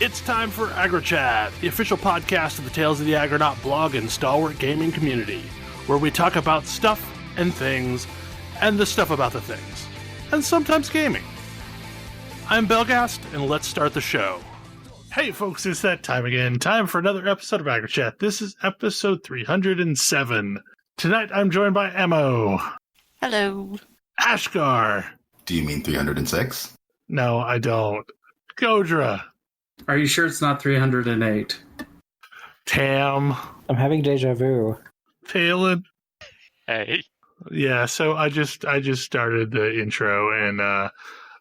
It's time for AggroChat, the official podcast of the Tales of the Aggronaut blog and stalwart gaming community, where we talk about stuff and things, and the stuff about the things, and sometimes gaming. I'm Belghast, and let's start the show. Hey folks, it's that time again. Time for another episode of AggroChat. This is episode 307. Tonight I'm joined by Emo. Hello. Ashgar. Do you mean 306? No, I don't. Godra. Are you sure it's not 308? Tam. I'm having deja vu. Talon. Hey. Yeah, so I just started the intro and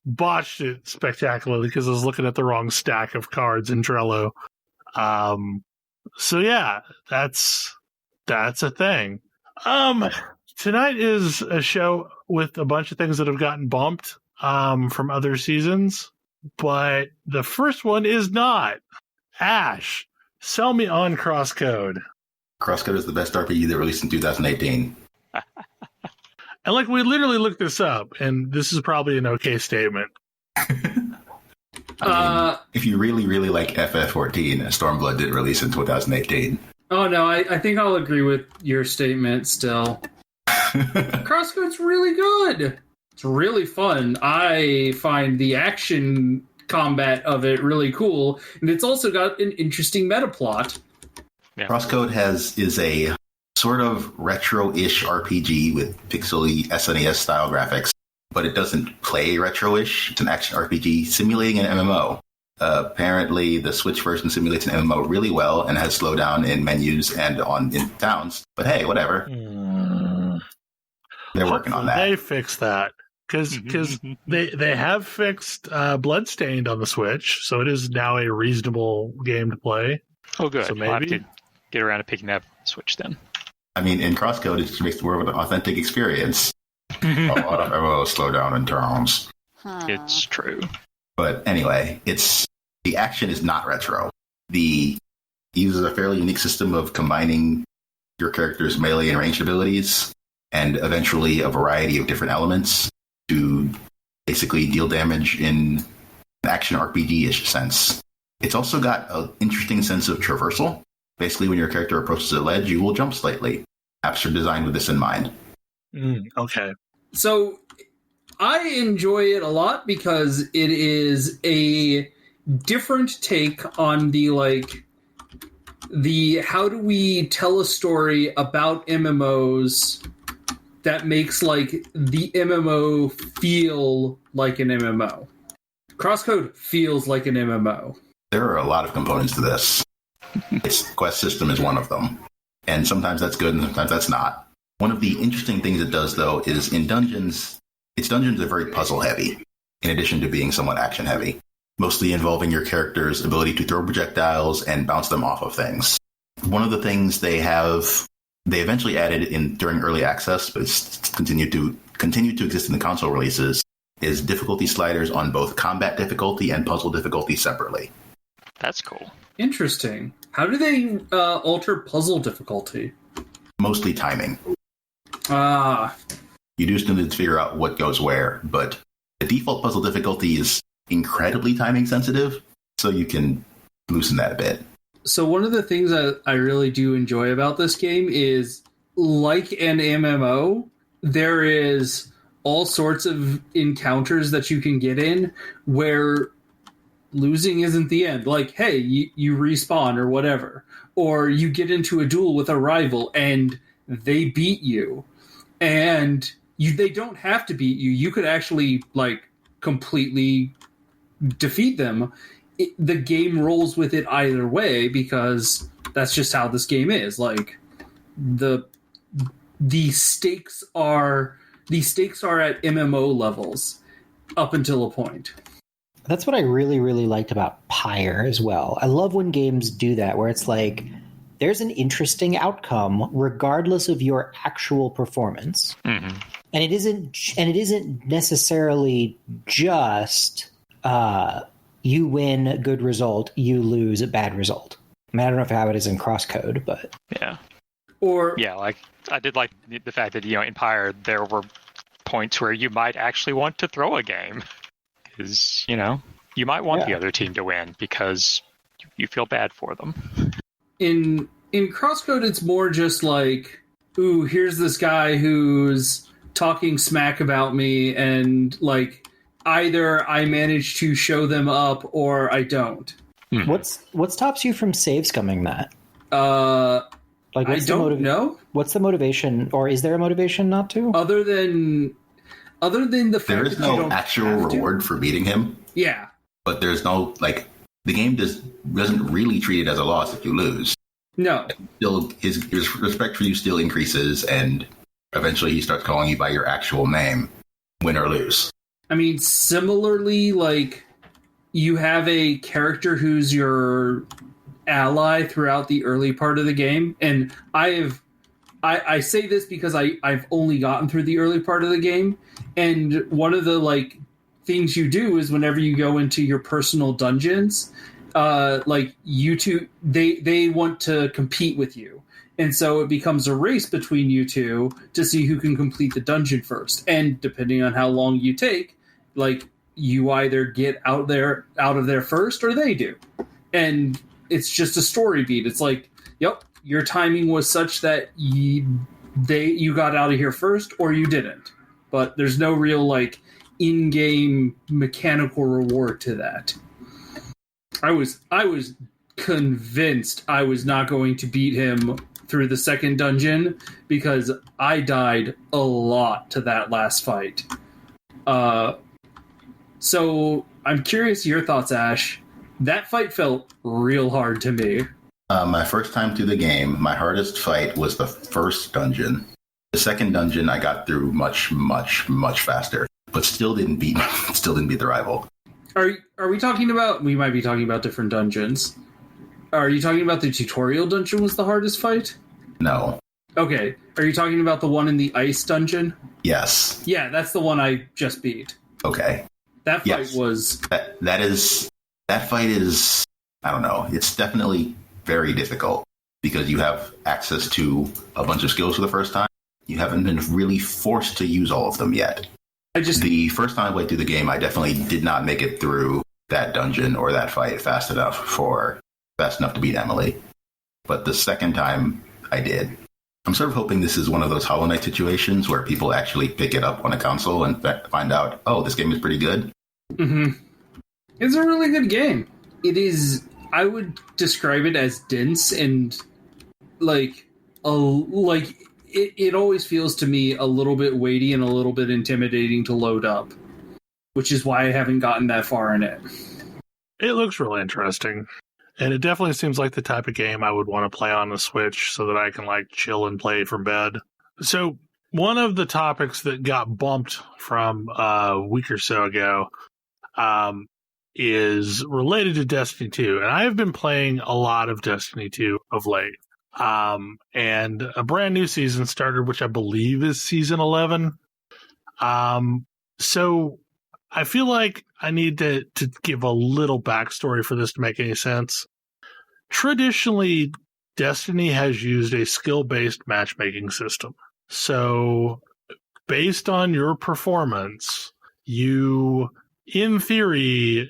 botched it spectacularly because I was looking at the wrong stack of cards in Trello. So yeah, that's a thing. Tonight is a show with a bunch of things that have gotten bumped from other seasons. But the first one is not. Ash, sell me on Crosscode. Crosscode is the best RPG that released in 2018. And like, we literally looked this up, and this is probably an okay statement. If you really, really like FF14, Stormblood did release in 2018. Oh no, I think I'll agree with your statement still. Crosscode's really good. It's really fun. I find the action combat of it really cool, and it's also got an interesting meta plot. Yeah. Crosscode is a sort of retro-ish RPG with pixely SNES style graphics, but it doesn't play retro-ish. It's an action RPG simulating an MMO. Apparently, the Switch version simulates an MMO really well and has slowdown in menus and in towns. But hey, whatever. They're working on that. They fix that. Because they have fixed Bloodstained on the Switch, so it is now a reasonable game to play. Oh, good. So maybe I'll have to get around to picking that Switch then. I mean, in Crosscode, it just makes more of an authentic experience. A lot of MMOs slow down in towns. It's true. But anyway, the action is not retro. It uses a fairly unique system of combining your character's melee and ranged abilities, and eventually a variety of different elements to basically deal damage in an action RPG-ish sense. It's also got an interesting sense of traversal. Basically, when your character approaches a ledge, you will jump slightly. Apps are designed with this in mind. Okay. So I enjoy it a lot because it is a different take on the how do we tell a story about MMOs that makes like the MMO feel like an MMO. Crosscode feels like an MMO. There are a lot of components to this. Its quest system is one of them. And sometimes that's good and sometimes that's not. One of the interesting things it does, though, is in dungeons, its dungeons are very puzzle heavy, in addition to being somewhat action heavy, mostly involving your character's ability to throw projectiles and bounce them off of things. One of the things they eventually added in during early access, but it's continued to exist in the console releases, is difficulty sliders on both combat difficulty and puzzle difficulty separately. That's cool. Interesting. How do they alter puzzle difficulty? Mostly timing. You do still need to figure out what goes where, but the default puzzle difficulty is incredibly timing sensitive, so you can loosen that a bit. So one of the things that I really do enjoy about this game is, like an MMO, there is all sorts of encounters that you can get in where losing isn't the end. Like, hey, you respawn or whatever. Or you get into a duel with a rival and they beat you. And they don't have to beat you. You could actually, completely defeat them. The game rolls with it either way because that's just how this game is. Like, the stakes are at MMO levels up until a point. That's what I really, really liked about Pyre as well. I love when games do that, where it's like, there's an interesting outcome regardless of your actual performance. Mm-hmm. And it isn't necessarily just you win a good result, you lose a bad result. I mean, I don't know how it is in Crosscode, but yeah. Or yeah, like I did like the fact that in Pyre there were points where you might actually want to throw a game because you might want the other team to win because you feel bad for them. In Crosscode, it's more just like, ooh, here's this guy who's talking smack about me, and like either I manage to show them up or I don't. What stops you from save scumming that? Like, I don't know. What's the motivation, or is there a motivation not to? Other than the fact there is that you no don't actual reward for beating him. Yeah, but there's no like the game doesn't really treat it as a loss if you lose. No. Still, his respect for you still increases, and eventually he starts calling you by your actual name, win or lose. I mean, similarly, like, you have a character who's your ally throughout the early part of the game, and I say this because I've only gotten through the early part of the game, and one of the, like, things you do is whenever you go into your personal dungeons, like, you two, they want to compete with you. And so it becomes a race between you two to see who can complete the dungeon first. And depending on how long you take, like, you either get out of there first or they do. And it's just a story beat. It's like, yep, your timing was such that you got out of here first or you didn't. But there's no real, like, in-game mechanical reward to that. I was convinced I was not going to beat him through the second dungeon because I died a lot to that last fight. So I'm curious your thoughts, Ash. That fight felt real hard to me. My first time through the game, my hardest fight was the first dungeon. The second dungeon I got through much, much, much faster, but still didn't beat the rival. Are we talking about? We might be talking about different dungeons. Are you talking about the tutorial dungeon was the hardest fight? No. Okay. Are you talking about the one in the ice dungeon? Yes. Yeah, that's the one I just beat. Okay. That fight was... That fight is, I don't know, it's definitely very difficult because you have access to a bunch of skills for the first time. You haven't been really forced to use all of them yet. The first time I played through the game, I definitely did not make it through that dungeon or that fight fast enough to beat Emily. But the second time, I did. I'm sort of hoping this is one of those Hollow Knight situations where people actually pick it up on a console and find out, oh, this game is pretty good. Mm-hmm. It's a really good game. It is, I would describe it as dense and it always feels to me a little bit weighty and a little bit intimidating to load up, which is why I haven't gotten that far in it. It looks really interesting. And it definitely seems like the type of game I would want to play on the Switch so that I can, like, chill and play from bed. So one of the topics that got bumped from a week or so ago is related to Destiny 2. And I have been playing a lot of Destiny 2 of late. And a brand new season started, which I believe is season 11. So I feel like I need to give a little backstory for this to make any sense. Traditionally, Destiny has used a skill-based matchmaking system. So based on your performance, you, in theory,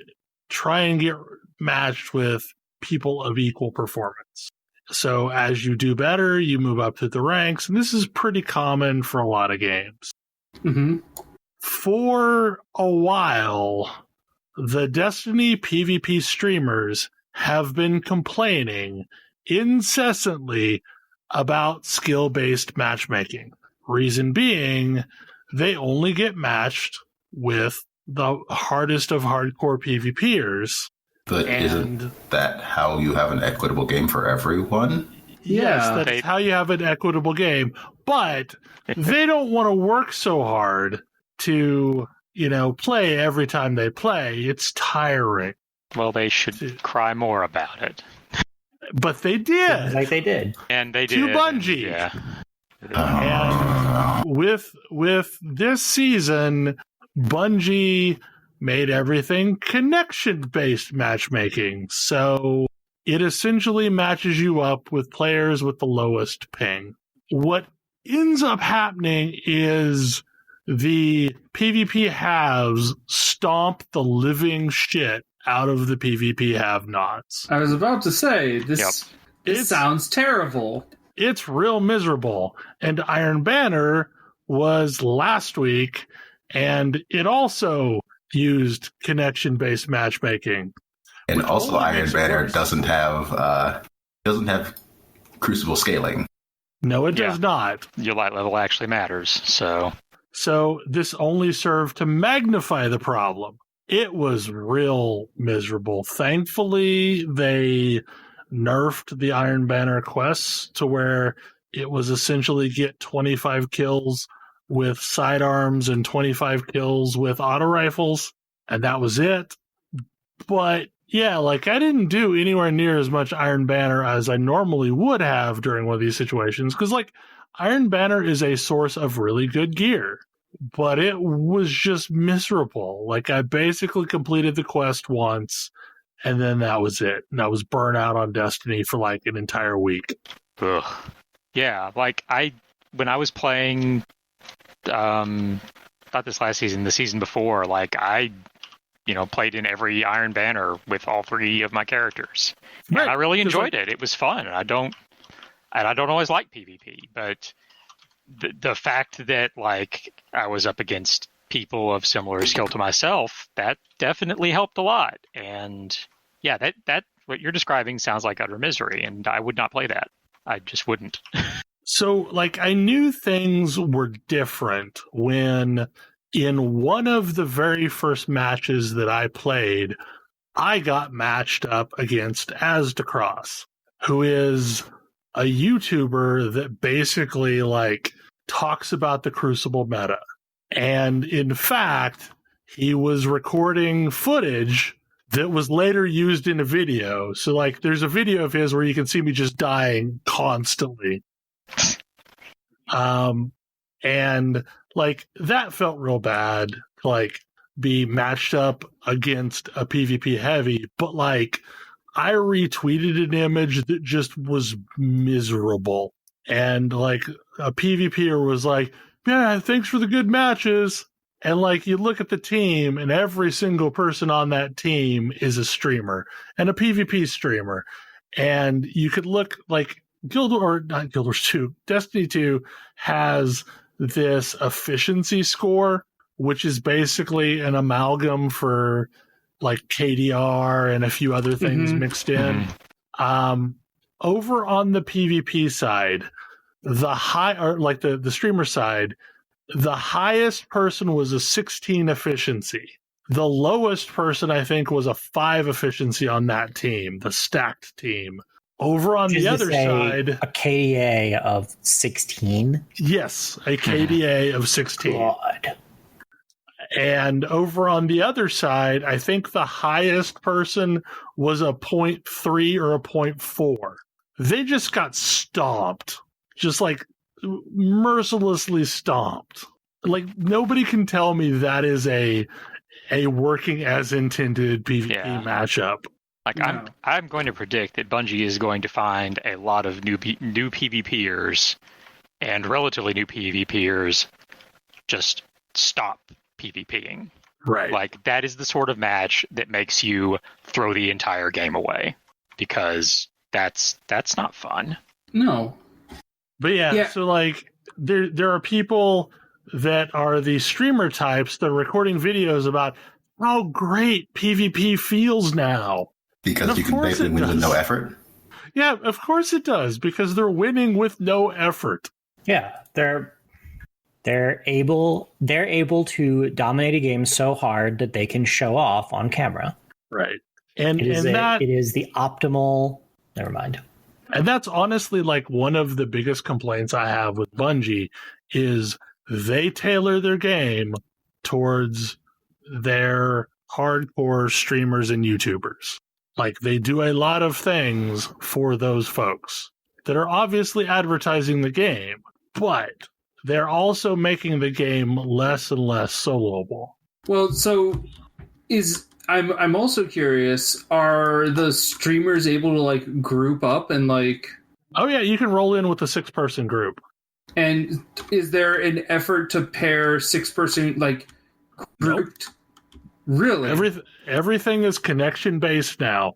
try and get matched with people of equal performance. So as you do better, you move up through the ranks, and this is pretty common for a lot of games. Mm-hmm. For a while, the Destiny PvP streamers have been complaining incessantly about skill-based matchmaking. Reason being, they only get matched with the hardest of hardcore PvPers. But isn't that how you have an equitable game for everyone? Yes, that's how you have an equitable game. But they don't want to work so hard to, play every time they play. It's tiring. Well, they should cry more about it. But they did. Like they did. And they did. To Bungie. Yeah. And with this season, Bungie made everything connection-based matchmaking. So it essentially matches you up with players with the lowest ping. What ends up happening is the PvP halves stomp the living shit out of the PvP have-nots. I was about to say, this sounds terrible. It's real miserable. And Iron Banner was last week, and it also used connection-based matchmaking. And also Iron Banner doesn't have crucible scaling. No, it does not. Your light level actually matters, so this only served to magnify the problem. It was real miserable. Thankfully, they nerfed the Iron Banner quests to where it was essentially get 25 kills with sidearms and 25 kills with auto rifles, and that was it. But yeah, like I didn't do anywhere near as much Iron Banner as I normally would have during one of these situations, because like Iron Banner is a source of really good gear, but it was just miserable. Like I basically completed the quest once, and then that was it. And I was burnt out on Destiny for like an entire week. Ugh. Yeah, like when I was playing, not this last season, the season before, like I played in every Iron Banner with all 3 of my characters. Right. And I really enjoyed it. It was fun. And I don't always like PvP, but the fact that like I was up against people of similar skill to myself, that definitely helped a lot. And yeah, that what you're describing sounds like utter misery, and I would not play that. I just wouldn't. So like I knew things were different when in one of the very first matches that I played, I got matched up against Asdacross, who is a YouTuber that basically like talks about the Crucible meta. And in fact, he was recording footage that was later used in a video. So like there's a video of his where you can see me just dying constantly. And like that felt real bad to like be matched up against a PvP heavy, but like I retweeted an image that just was miserable. And like a PvPer was like, yeah, thanks for the good matches. And like you look at the team and every single person on that team is a streamer and a PvP streamer. And you could look like Destiny 2 has this efficiency score, which is basically an amalgam for like KDR and a few other things mixed in. Over on the PvP side, the streamer side, the highest person was a 16 efficiency. The lowest person, I think, was a 5 efficiency on that team, the stacked team. Over on the other side, a KDA of 16. Yes, a KDA of 16. God. And over on the other side, I think the highest person was a 0.3 or a 0.4. They just got stomped. Just like mercilessly stomped. Like nobody can tell me that is a working as intended PvP matchup. Like I'm going to predict that Bungie is going to find a lot of new PvPers and relatively new PvPers just stop PvPing. Right. Like that is the sort of match that makes you throw the entire game away, because that's not fun. No. But yeah, so like there are people that are the streamer types that are recording videos about how great PvP feels now. Because you can basically win with no effort? Yeah, of course it does, because they're winning with no effort. Yeah, they're able to dominate a game so hard that they can show off on camera. Right. And it is the optimal. Never mind. And that's honestly like one of the biggest complaints I have with Bungie is they tailor their game towards their hardcore streamers and YouTubers. Like they do a lot of things for those folks that are obviously advertising the game, but they're also making the game less and less soloable. Well, so I'm also curious, are the streamers able to like group up and like... Oh yeah, you can roll in with a 6-person group. And is there an effort to pair 6-person like grouped? Nope. Really? Everything is connection based now.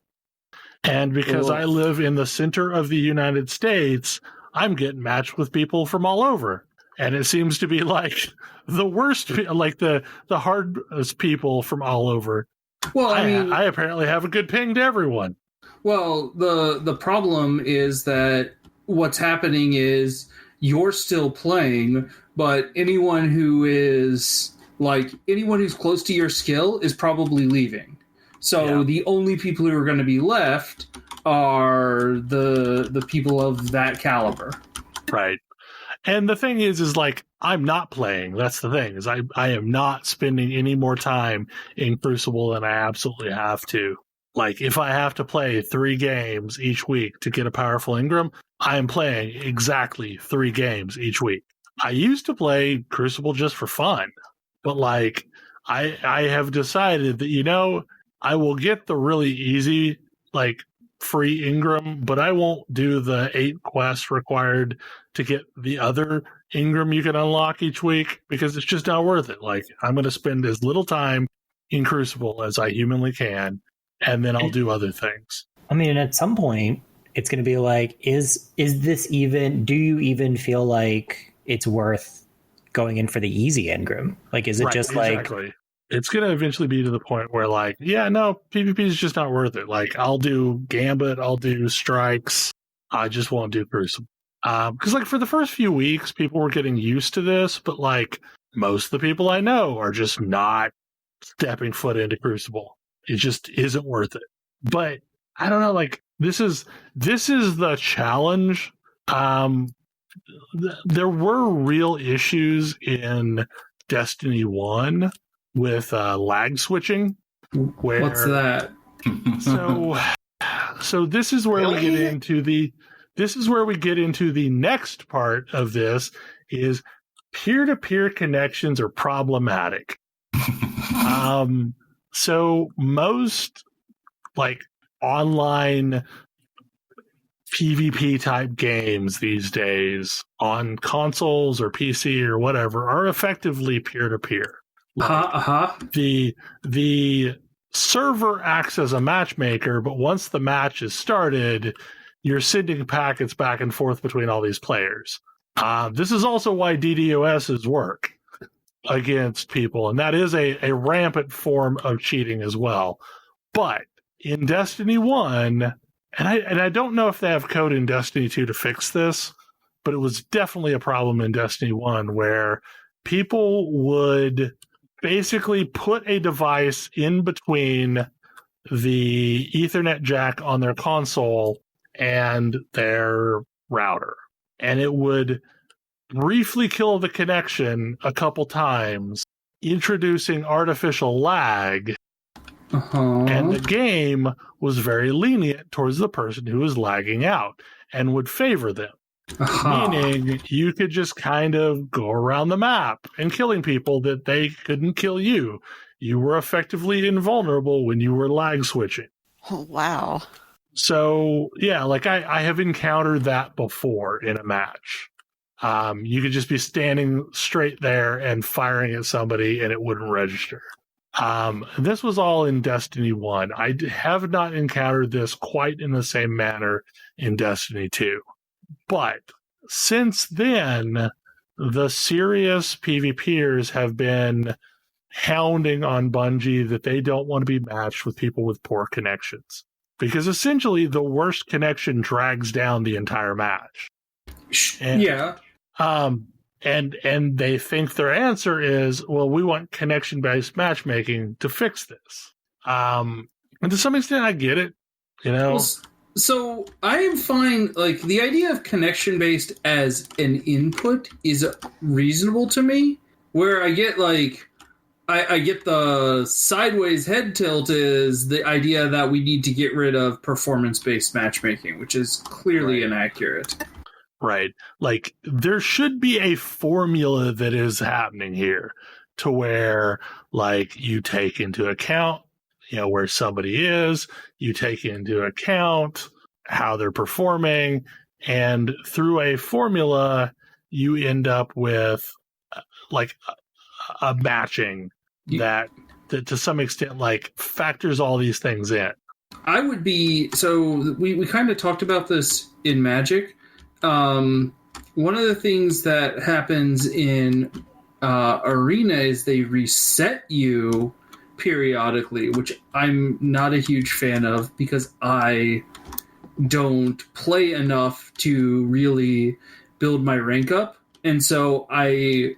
And because I live in the center of the United States, I'm getting matched with people from all over. And it seems to be like the worst, like the hardest people from all over. Well, I mean, I apparently have a good ping to everyone. Well, the problem is that what's happening is you're still playing, but anyone who's close to your skill is probably leaving. So the only people who are going to be left are the people of that caliber. Right. And the thing is like, I'm not playing. That's the thing, is I am not spending any more time in Crucible than I absolutely have to. Like, if I have to play 3 games each week to get a powerful Engram, I am playing exactly 3 games each week. I used to play Crucible just for fun, but like, I have decided that, I will get the really easy, like, free Engram, but I won't do the 8 quests required to get the other Engram you can unlock each week, because it's just not worth it. Like, I'm going to spend as little time in Crucible as I humanly can, and then I'll do other things. I mean, at some point, it's going to be like, is this even, do you even feel like it's worth going in for the easy Engram? Like, is it just exactly. It's going to eventually be to the point where, like, yeah, no, PvP is just not worth it. Like, I'll do Gambit, I'll do Strikes, I just won't do Crucible. Because, like, for the first few weeks, people were getting used to this, but, like, most of the people I know are just not stepping foot into Crucible. It just isn't worth it. But I don't know, like, this is the challenge. There were real issues in Destiny 1 with lag switching. What's that? So this is where we get into the next part of this, is peer-to-peer connections are problematic. So most, like, online PvP type games these days on consoles or PC or whatever are effectively peer-to-peer. The server acts as a matchmaker, but once the match is started, you're sending packets back and forth between all these players. This is also why DDoSs work against people, and that is a rampant form of cheating as well. But in Destiny 1, and I don't know if they have code in Destiny 2 to fix this, but it was definitely a problem in Destiny 1 where people would basically put a device in between the Ethernet jack on their console and their router, and it would briefly kill the connection a couple times, introducing artificial lag. And the game was very lenient towards the person who was lagging out and would favor them. Meaning you could just kind of go around the map and killing people that they couldn't kill you. You were effectively invulnerable when you were lag switching. Oh, wow. So, yeah, like I have encountered that before in a match. You could just be standing straight there and firing at somebody and it wouldn't register. This was all in Destiny 1. I have not encountered this quite in the same manner in Destiny 2. But since then, the serious PvPers have been hounding on Bungie that they don't want to be matched with people with poor connections. Because essentially the worst connection drags down the entire match. And, yeah. And they think their answer is, well, we want connection-based matchmaking to fix this. And to some extent, I get it, Well, so I am fine. Like, the idea of connection-based as an input is reasonable to me. Where I get, like, I get the sideways head tilt is the idea that we need to get rid of performance-based matchmaking, which is clearly inaccurate. Right. Like, there should be a formula that is happening here to where, like, you take into account, where somebody is, you take into account how they're performing, and through a formula, you end up with, like, a matching that that to some extent like factors all these things in. I would be so we kind of talked about this in Magic. One of the things that happens in Arena is they reset you periodically, which I'm not a huge fan of because I don't play enough to really build my rank up. And so I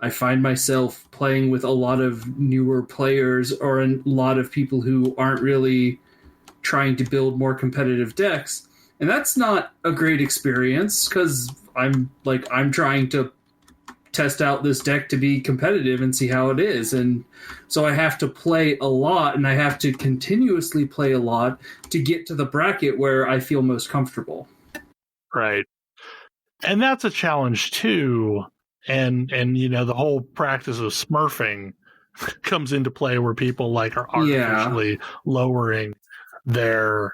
find myself playing with a lot of newer players or a lot of people who aren't really trying to build more competitive decks. And that's not a great experience because I'm trying to test out this deck to be competitive and see how it is. And so I have to play a lot, and I have to continuously play a lot to get to the bracket where I feel most comfortable. Right. And that's a challenge too. And the whole practice of smurfing comes into play where people like are artificially lowering their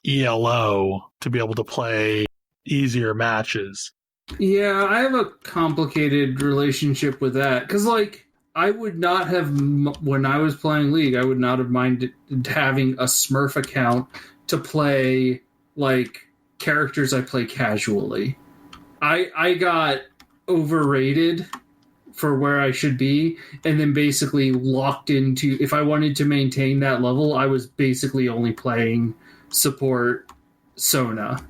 ELO to be able to play easier matches. Yeah, I have a complicated relationship with that because, I would not have, when I was playing League, I would not have minded having a Smurf account to play characters I play casually. I got overrated for where I should be, and then basically locked into, if I wanted to maintain that level, I was basically only playing support Sona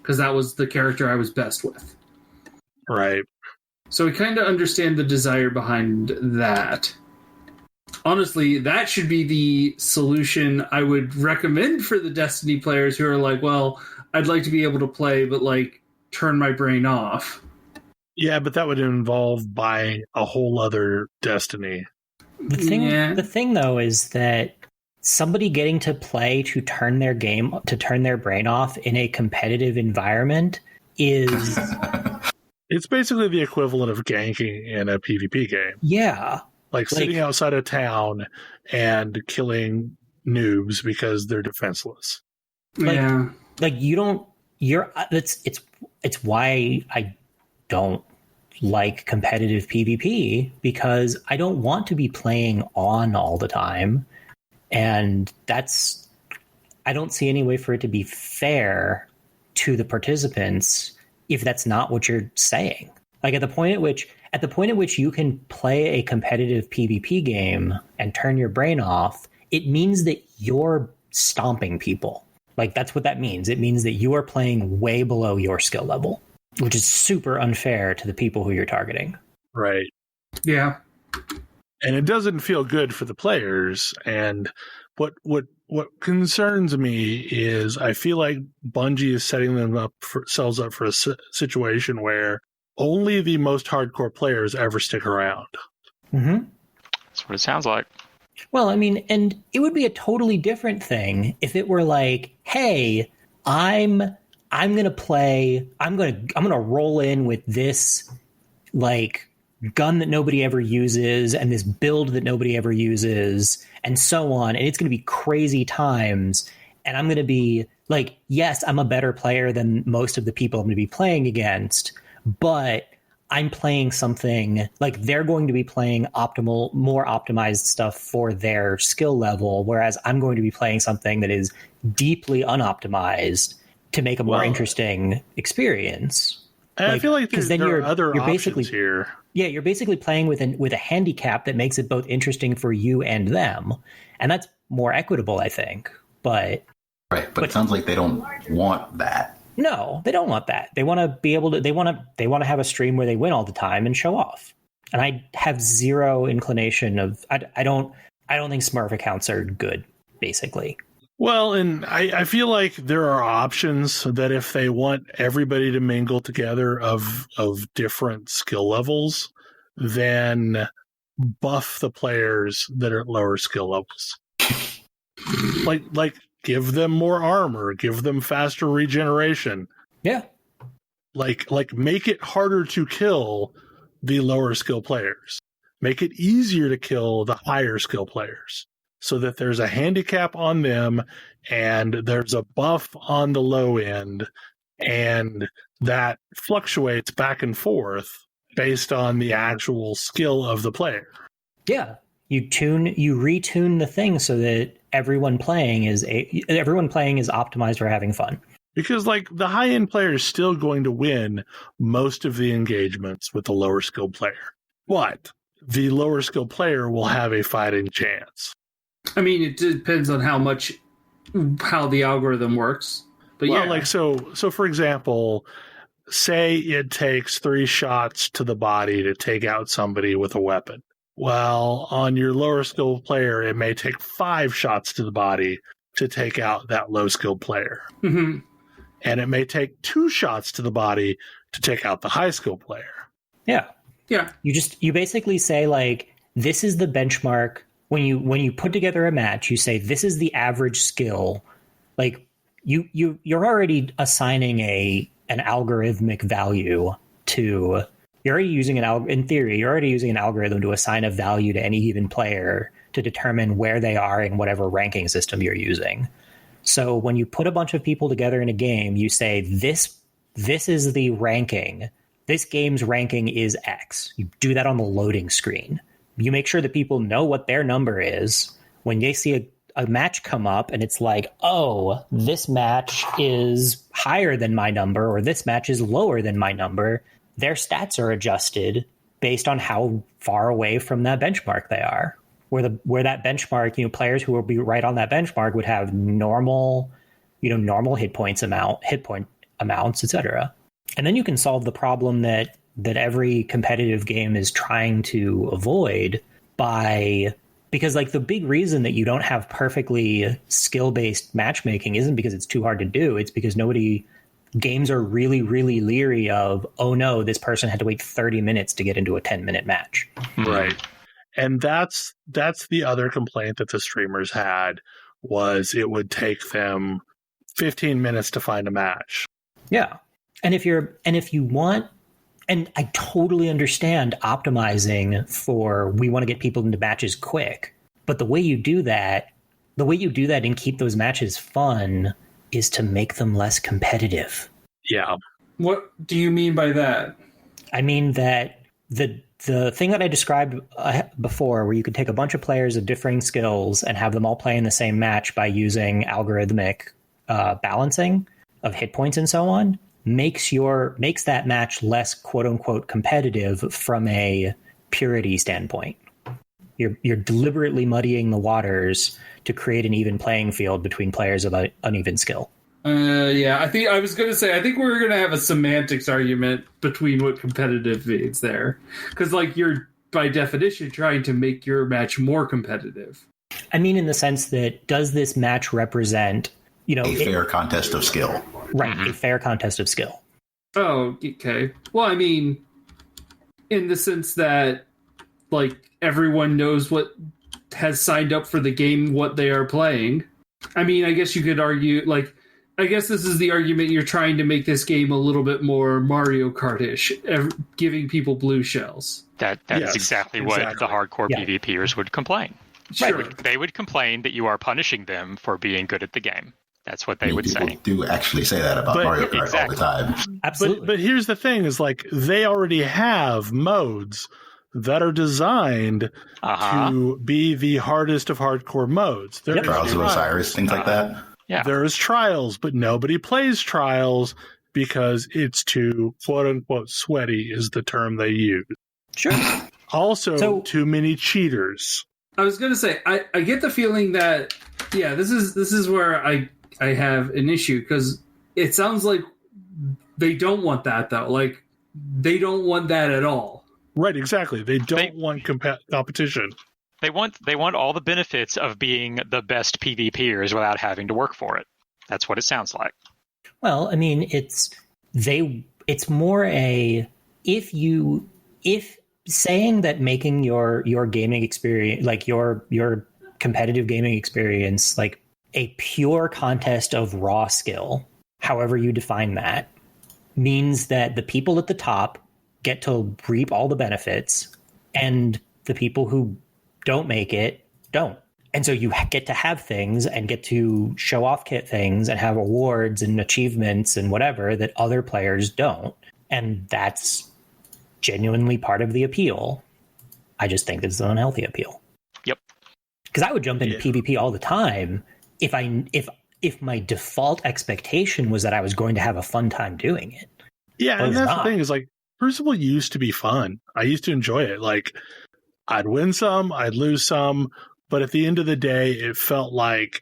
because that was the character I was best with. Right. So I kind of understand the desire behind that. Honestly, that should be the solution I would recommend for the Destiny players who are like, well, I'd like to be able to play, but turn my brain off. Yeah, but that would involve buying a whole other Destiny. The thing though is that somebody getting to play to turn their brain off in a competitive environment is it's basically the equivalent of ganking in a PvP game. Yeah. Like sitting outside of town and killing noobs because they're defenseless. It's why I don't like competitive PvP, because I don't want to be playing on all the time. And I don't see any way for it to be fair to the participants if that's not what you're saying. At the point at which you can play a competitive PvP game and turn your brain off, it means that you're stomping people. That's what that means. It means that you are playing way below your skill level, which is super unfair to the people who you're targeting. Right. Yeah. And it doesn't feel good for the players. And what concerns me is I feel like Bungie is setting themselves up for a situation where only the most hardcore players ever stick around. Mm-hmm. That's what it sounds like. Well, I mean, and it would be a totally different thing if it were hey, I'm gonna roll in with this gun that nobody ever uses and this build that nobody ever uses and so on, and it's gonna be crazy times, and I'm gonna be yes, I'm a better player than most of the people I'm gonna be playing against, but I'm playing something they're going to be playing more optimized stuff for their skill level, whereas I'm going to be playing something that is deeply unoptimized to make a more interesting experience. And I feel like there are other options here. Yeah, you're basically playing with a handicap that makes it both interesting for you and them, and that's more equitable, I think. But it sounds like they don't want that. No, they don't want that. They want to be able to. They want to have a stream where they win all the time and show off. And I have zero inclination of. I don't think Smurf accounts are good. Basically. Well, and I feel like there are options that if they want everybody to mingle together of different skill levels, then buff the players that are at lower skill levels. like give them more armor, give them faster regeneration. Yeah. Like make it harder to kill the lower skill players. Make it easier to kill the higher skill players so that there's a handicap on them and there's a buff on the low end, and that fluctuates back and forth based on the actual skill of the player. Yeah. You retune the thing so that everyone playing is optimized for having fun. Because like the high end player is still going to win most of the engagements with the lower skill player, but the lower skill player will have a fighting chance. I mean, it depends on how the algorithm works. But well, like so for example, say it takes 3 shots to the body to take out somebody with a weapon. Well, on your lower skill player, it may take 5 shots to the body to take out that low skill player. Mm-hmm. And it may take 2 shots to the body to take out the high skill player. Yeah. Yeah. You basically say, like, this is the benchmark. When you put together a match, you say this is the average skill. Like you're already assigning an algorithmic value to. You're already using in theory, you're already using an algorithm to assign a value to any given player to determine where they are in whatever ranking system you're using. So when you put a bunch of people together in a game, you say this is the ranking. This game's ranking is X. You do that on the loading screen. You make sure that people know what their number is. When they see a match come up and it's like, oh, this match is higher than my number or this match is lower than my number, their stats are adjusted based on how far away from that benchmark they are. Where that benchmark, players who will be right on that benchmark would have normal hit point amounts, etc. And then you can solve the problem that every competitive game is trying to avoid because like the big reason that you don't have perfectly skill-based matchmaking isn't because it's too hard to do. It's because games are really, really leery of, oh no, this person had to wait 30 minutes to get into a 10-minute match. Right. And that's the other complaint that the streamers had, was it would take them 15 minutes to find a match. Yeah. And if you want, and I totally understand optimizing for, we want to get people into matches quick, but the way you do that and keep those matches fun is to make them less competitive. Yeah. What do you mean by that? I mean that the thing that I described before, where you could take a bunch of players of differing skills and have them all play in the same match by using algorithmic balancing of hit points and so on, makes that match less quote unquote competitive from a purity standpoint. You're deliberately muddying the waters to create an even playing field between players of uneven skill. Yeah, I think we're going to have a semantics argument between what competitive means there. Because, like, you're, by definition, trying to make your match more competitive. I mean, in the sense that, does this match represent, a fair contest of skill? Right, a fair contest of skill. Oh, okay. Well, I mean, in the sense that, like, everyone knows what has signed up for the game, what they are playing. I mean, I guess you could argue, like, I guess this is the argument you're trying to make this game a little bit more Mario Kart-ish, giving people blue shells. That is exactly what the hardcore PvPers would complain. Sure. They would complain that you are punishing them for being good at the game. That's what they would say. People do actually say that about Mario Kart all the time. Absolutely. But here's the thing, is like, they already have modes that are designed to be the hardest of hardcore modes. Trials of Osiris, things like that. Yeah. There's Trials, but nobody plays Trials because it's too, quote-unquote, sweaty is the term they use. Sure. Also, too many cheaters. I was going to say, I get the feeling that, this is where I have an issue, because it sounds like they don't want that, though. Like, they don't want that at all. Right, exactly. They don't want competition. They want all the benefits of being the best PvPers without having to work for it. That's what it sounds like. Well, I mean, it's more if saying that making your gaming experience, like your competitive gaming experience, like a pure contest of raw skill, however you define that, means that the people at the top get to reap all the benefits and the people who don't make it don't. And so you get to have things and get to show off things and have awards and achievements and whatever that other players don't. And that's genuinely part of the appeal. I just think it's an unhealthy appeal. Because I would jump into PvP all the time if my default expectation was that I was going to have a fun time doing it. Yeah, and that's the thing is, like, Crucible used to be fun. I used to enjoy it. Like, I'd win some, I'd lose some, but at the end of the day, it felt like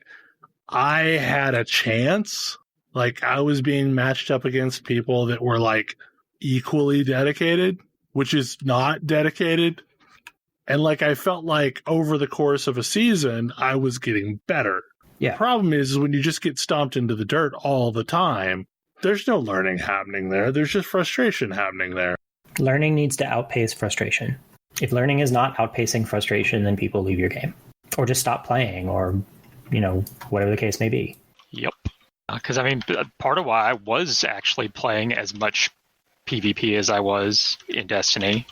I had a chance. Like, I was being matched up against people that were, like, equally dedicated, which is not dedicated. And, like, I felt like over the course of a season, I was getting better. Yeah. The problem is when you just get stomped into the dirt all the time, there's no learning happening there. There's just frustration happening there. Learning needs to outpace frustration. If learning is not outpacing frustration, then people leave your game. Or just stop playing, or, whatever the case may be. Yep. Because, part of why I was actually playing as much PvP as I was in Destiny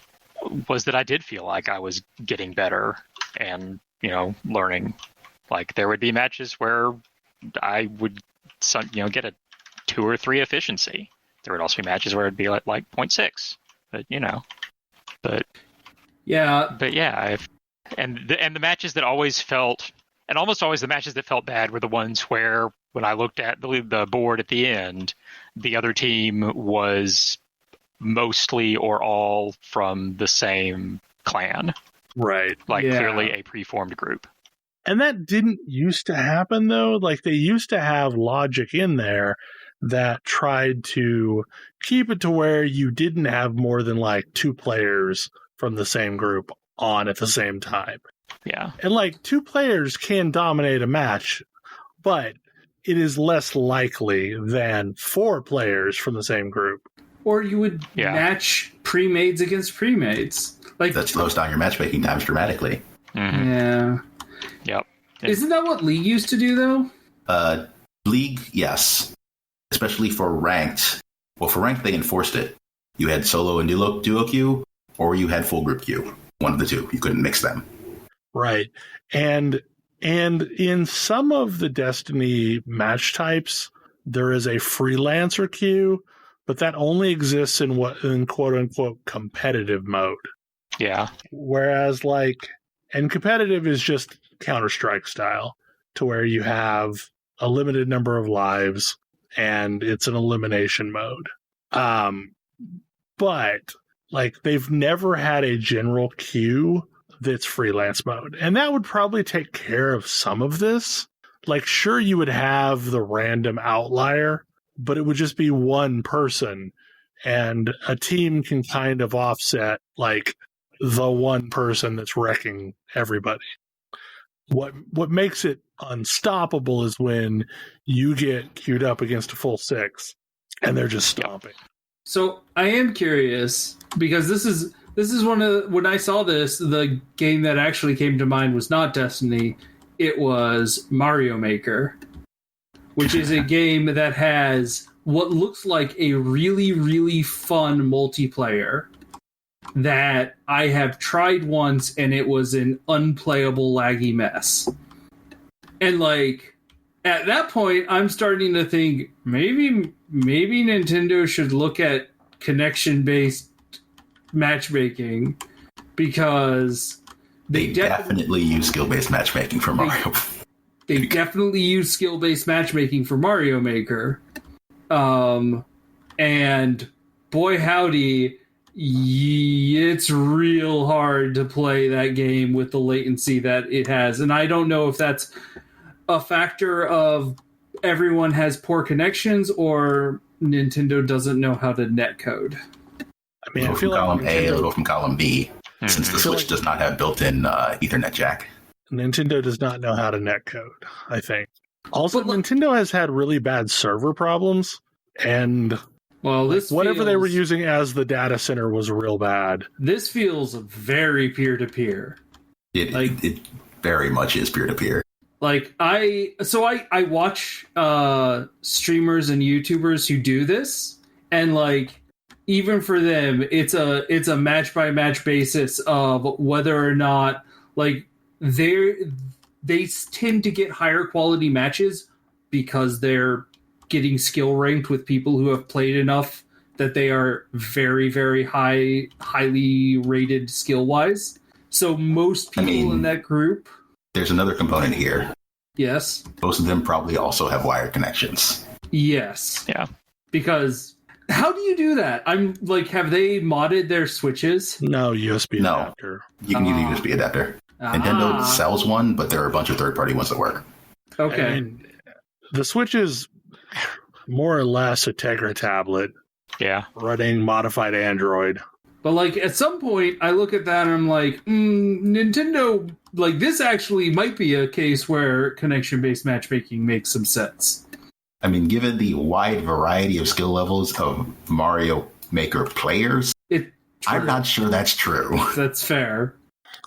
was that I did feel like I was getting better and, learning. Like, there would be matches where I would, get a 2 or 3 efficiency. There would also be matches where it'd be like 0.6. But, yeah, and the matches that always felt, and almost always the matches that felt bad were the ones where, when I looked at the board at the end, the other team was mostly or all from the same clan. Right. Clearly a preformed group. And that didn't used to happen, though. Like, they used to have logic in there that tried to keep it to where you didn't have more than, 2 players from the same group on at the same time. Yeah. And, 2 players can dominate a match, but it is less likely than 4 players from the same group. Or you would match pre-mades against pre-mades. That slows down your matchmaking times dramatically. Mm-hmm. Yeah. Yep. Isn't that what League used to do, though? League, yes. Especially for ranked. Well, for ranked, they enforced it. You had solo and duo queue, or you had full group queue. One of the two. You couldn't mix them. Right. And in some of the Destiny match types, there is a freelancer queue, but that only exists in quote unquote competitive mode. Yeah. Whereas and competitive is just Counter-Strike style, to where you have a limited number of lives and it's an elimination mode. But they've never had a general queue that's freelance mode. And that would probably take care of some of this. Sure, you would have the random outlier, but it would just be one person, and a team can kind of offset the one person that's wrecking everybody. What makes it unstoppable is when you get queued up against a full 6 and they're just stomping. So I am curious, because this is one of when I saw this, the game that actually came to mind was not Destiny, it was Mario Maker, which is a game that has what looks like a really, really fun multiplayer that I have tried once, and it was an unplayable, laggy mess. And at that point, I'm starting to think maybe Nintendo should look at connection-based matchmaking, because they definitely use skill-based matchmaking for Mario. They definitely use skill-based matchmaking for Mario Maker. And boy howdy, it's real hard to play that game with the latency that it has. And I don't know if that's a factor of everyone has poor connections or Nintendo doesn't know how to netcode. I feel column A, it'll go from column B, since the Switch does not have built-in Ethernet jack. Nintendo does not know how to netcode, I think. Also, Nintendo has had really bad server problems, and whatever they were using as the data center was real bad. This feels very peer-to-peer. It very much is peer-to-peer. I watch streamers and YouTubers who do this, and even for them, it's a match by match basis of whether or not they tend to get higher quality matches because they're getting skill ranked with people who have played enough that they are very, very highly rated skill wise. So most people in that group there's another component here. Yes. Most of them probably also have wired connections. Yes. Yeah. Because how do you do that? I'm like, have they modded their switches? No, USB No. adapter. You can use a USB adapter. Nintendo sells one, but there are a bunch of third-party ones that work. Okay. I mean, the Switch is more or less a Tegra tablet Yeah. running modified Android. But like at some point, I look at that and I'm like, Nintendo, like this actually might be a case where connection-based matchmaking makes some sense. I mean, given the wide variety of skill levels of Mario Maker players, I'm not sure that's true. That's fair.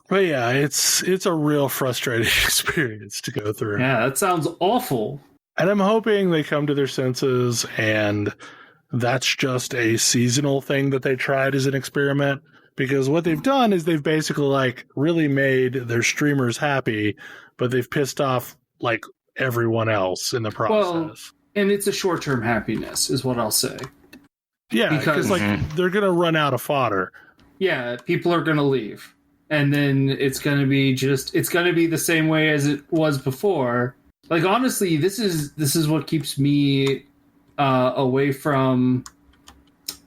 But yeah, it's a real frustrating experience to go through. Yeah, that sounds awful. And I'm hoping they come to their senses and that's just a seasonal thing that they tried as an experiment. Because what they've done is they've basically like really made their streamers happy, but they've pissed off like everyone else in the process. Well, and it's a short-term happiness is what I'll say. Yeah, because like they're going to run out of fodder. Yeah, people are going to leave. And then it's going to be the same way as it was before. Like honestly, this is what keeps me away from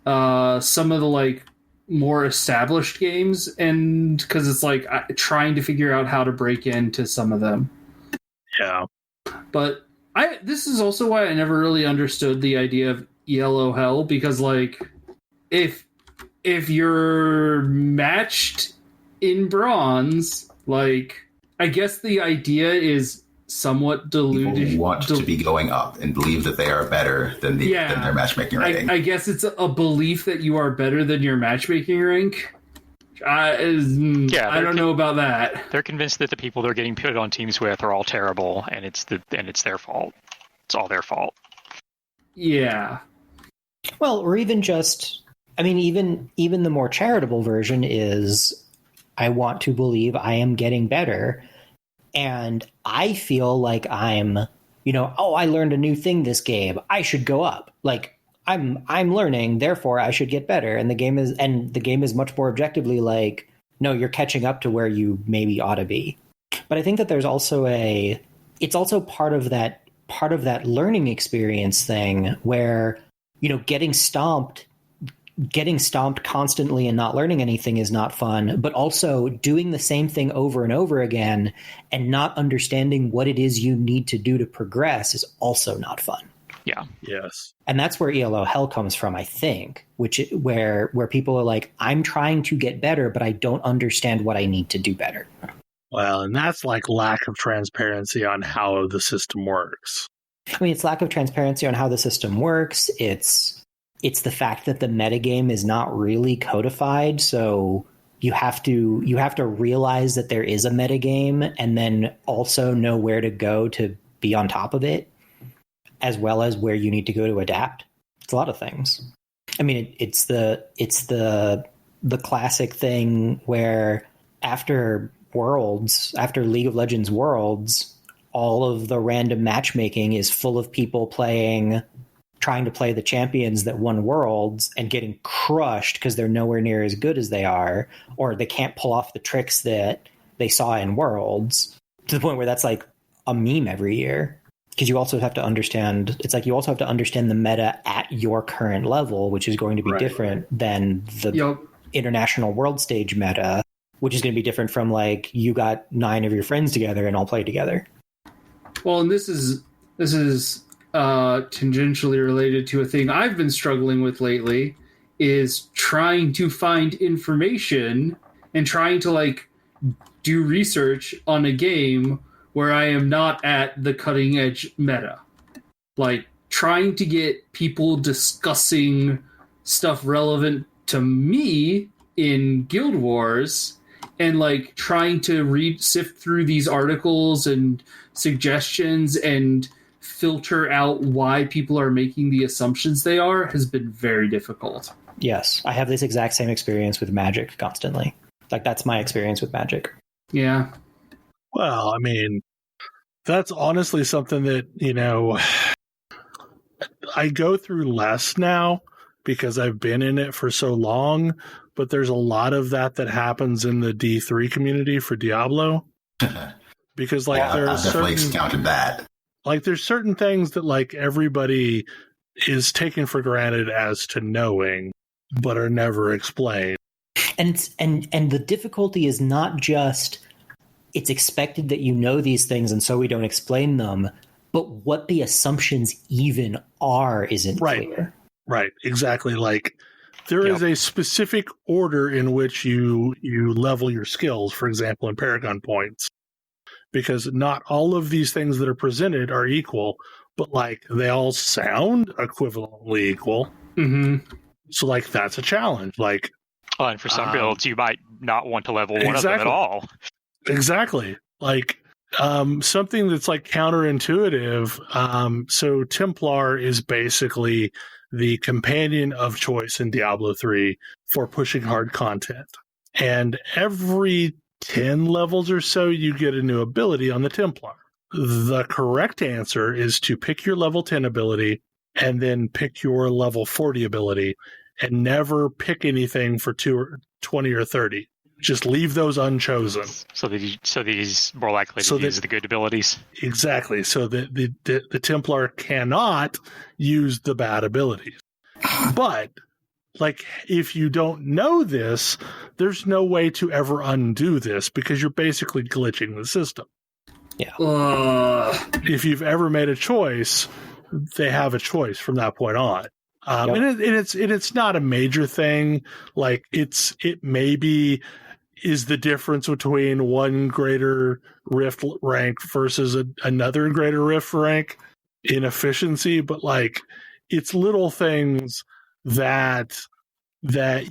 some of the like more established games, and because it's like trying to figure out how to break into some of them. Yeah, but this is also why I never really understood the idea of yellow hell, because like if you're matched in bronze, like I guess the idea is somewhat diluted. People want to be going up and believe that they are better than their matchmaking ranking. I guess it's a belief that you are better than your matchmaking rank. I don't know about that. They're convinced that the people they're getting put on teams with are all terrible, and it's their fault. It's all their fault. Yeah. Well, or even just, I mean, even the more charitable version is, I want to believe I am getting better, and I feel like I'm, I learned a new thing this game, I should go up. Like I'm learning, therefore I should get better. And the game is much more objectively like, no, you're catching up to where you maybe ought to be. But I think that there's also it's also part of that learning experience thing where, getting stomped constantly and not learning anything is not fun, but also doing the same thing over and over again and not understanding what it is you need to do to progress is also not fun. Yeah. Yes. And that's where ELO hell comes from, I think, where people are like, I'm trying to get better, but I don't understand what I need to do better. Well, and that's like lack of transparency on how the system works. I mean, it's lack of transparency on how the system works. It's the fact that the metagame is not really codified, so you have to realize that there is a metagame and then also know where to go to be on top of it, as well as where you need to go to adapt. It's a lot of things. I mean, it's the classic thing where after League of Legends Worlds, all of the random matchmaking is full of people trying to play the champions that won Worlds and getting crushed because they're nowhere near as good as they are, or they can't pull off the tricks that they saw in Worlds, to the point where that's like a meme every year. Because you also have to understand, the meta at your current level, which is going to be different than the international world stage meta, which is going to be different from like you got 9 of your friends together and all play together. Well, and this is tangentially related to a thing I've been struggling with lately, is trying to find information and trying to like do research on a game where I am not at the cutting edge meta. Like trying to get people discussing stuff relevant to me in Guild Wars, and like trying to sift through these articles and suggestions and filter out why people are making the assumptions they are has been very difficult. Yes, I have this exact same experience with Magic constantly. Like that's my experience with Magic. Yeah. Well, I mean, that's honestly something that, I go through less now because I've been in it for so long, but there's a lot of that happens in the D3 community for Diablo. because like there are I've definitely certain, counted that. like there's certain things that like everybody is taken for granted as to knowing, but are never explained. And the difficulty is not just it's expected that you know these things and so we don't explain them, but what the assumptions even are isn't clear. Right, exactly. Like there is a specific order in which you level your skills, for example, in Paragon points, because not all of these things that are presented are equal, but like they all sound equivalently equal. Mm-hmm. So like that's a challenge. Like, and for some builds, you might not want to level one of them at all. Exactly. Like something that's like counterintuitive. So Templar is basically the companion of choice in Diablo 3 for pushing hard content. And every 10 levels or so, you get a new ability on the Templar. The correct answer is to pick your level 10 ability and then pick your level 40 ability and never pick anything for 20 or 30. Just leave those unchosen. So these more likely to use the good abilities. Exactly. So the Templar cannot use the bad abilities. But like if you don't know this, there's no way to ever undo this because you're basically glitching the system. Yeah. If you've ever made a choice, they have a choice from that point on. And it's not a major thing. Like it maybe is the difference between one greater rift rank versus another greater rift rank in efficiency, but like it's little things that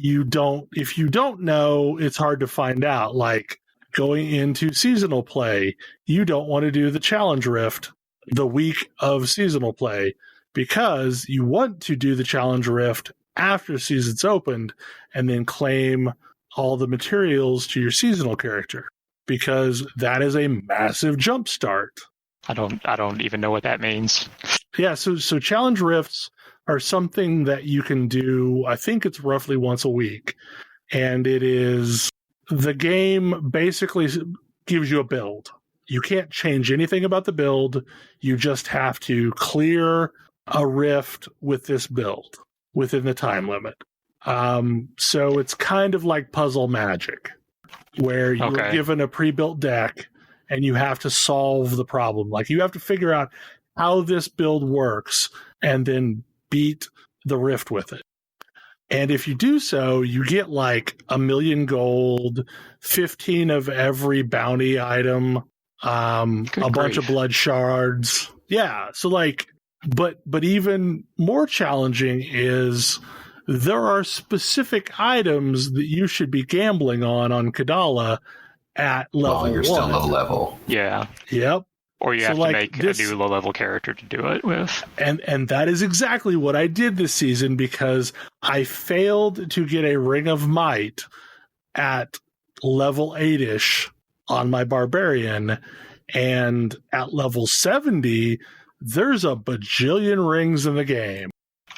you don't, if you don't know, it's hard to find out. Like going into seasonal play, you don't want to do the challenge rift the week of seasonal play because you want to do the challenge rift after season's opened and then claim all the materials to your seasonal character because that is a massive jump start. I don't even know what that means. Yeah, so challenge rifts are something that you can do, I think it's roughly once a week. And it is, the game basically gives you a build. You can't change anything about the build. You just have to clear a rift with this build within the time limit. So it's kind of like puzzle magic, where you're given a pre-built deck and you have to solve the problem. Like you have to figure out how this build works and then beat the rift with it. And if you do so, you get like 1,000,000 gold, 15 of every bounty item, a bunch of blood shards. Yeah. So like, but even more challenging is there are specific items that you should be gambling on Kadala at level 1. You're still low level. Yeah. Yep. Or you have to make a new low-level character to do it with. And that is exactly what I did this season because I failed to get a Ring of Might at level 8-ish on my Barbarian. And at level 70, there's a bajillion rings in the game.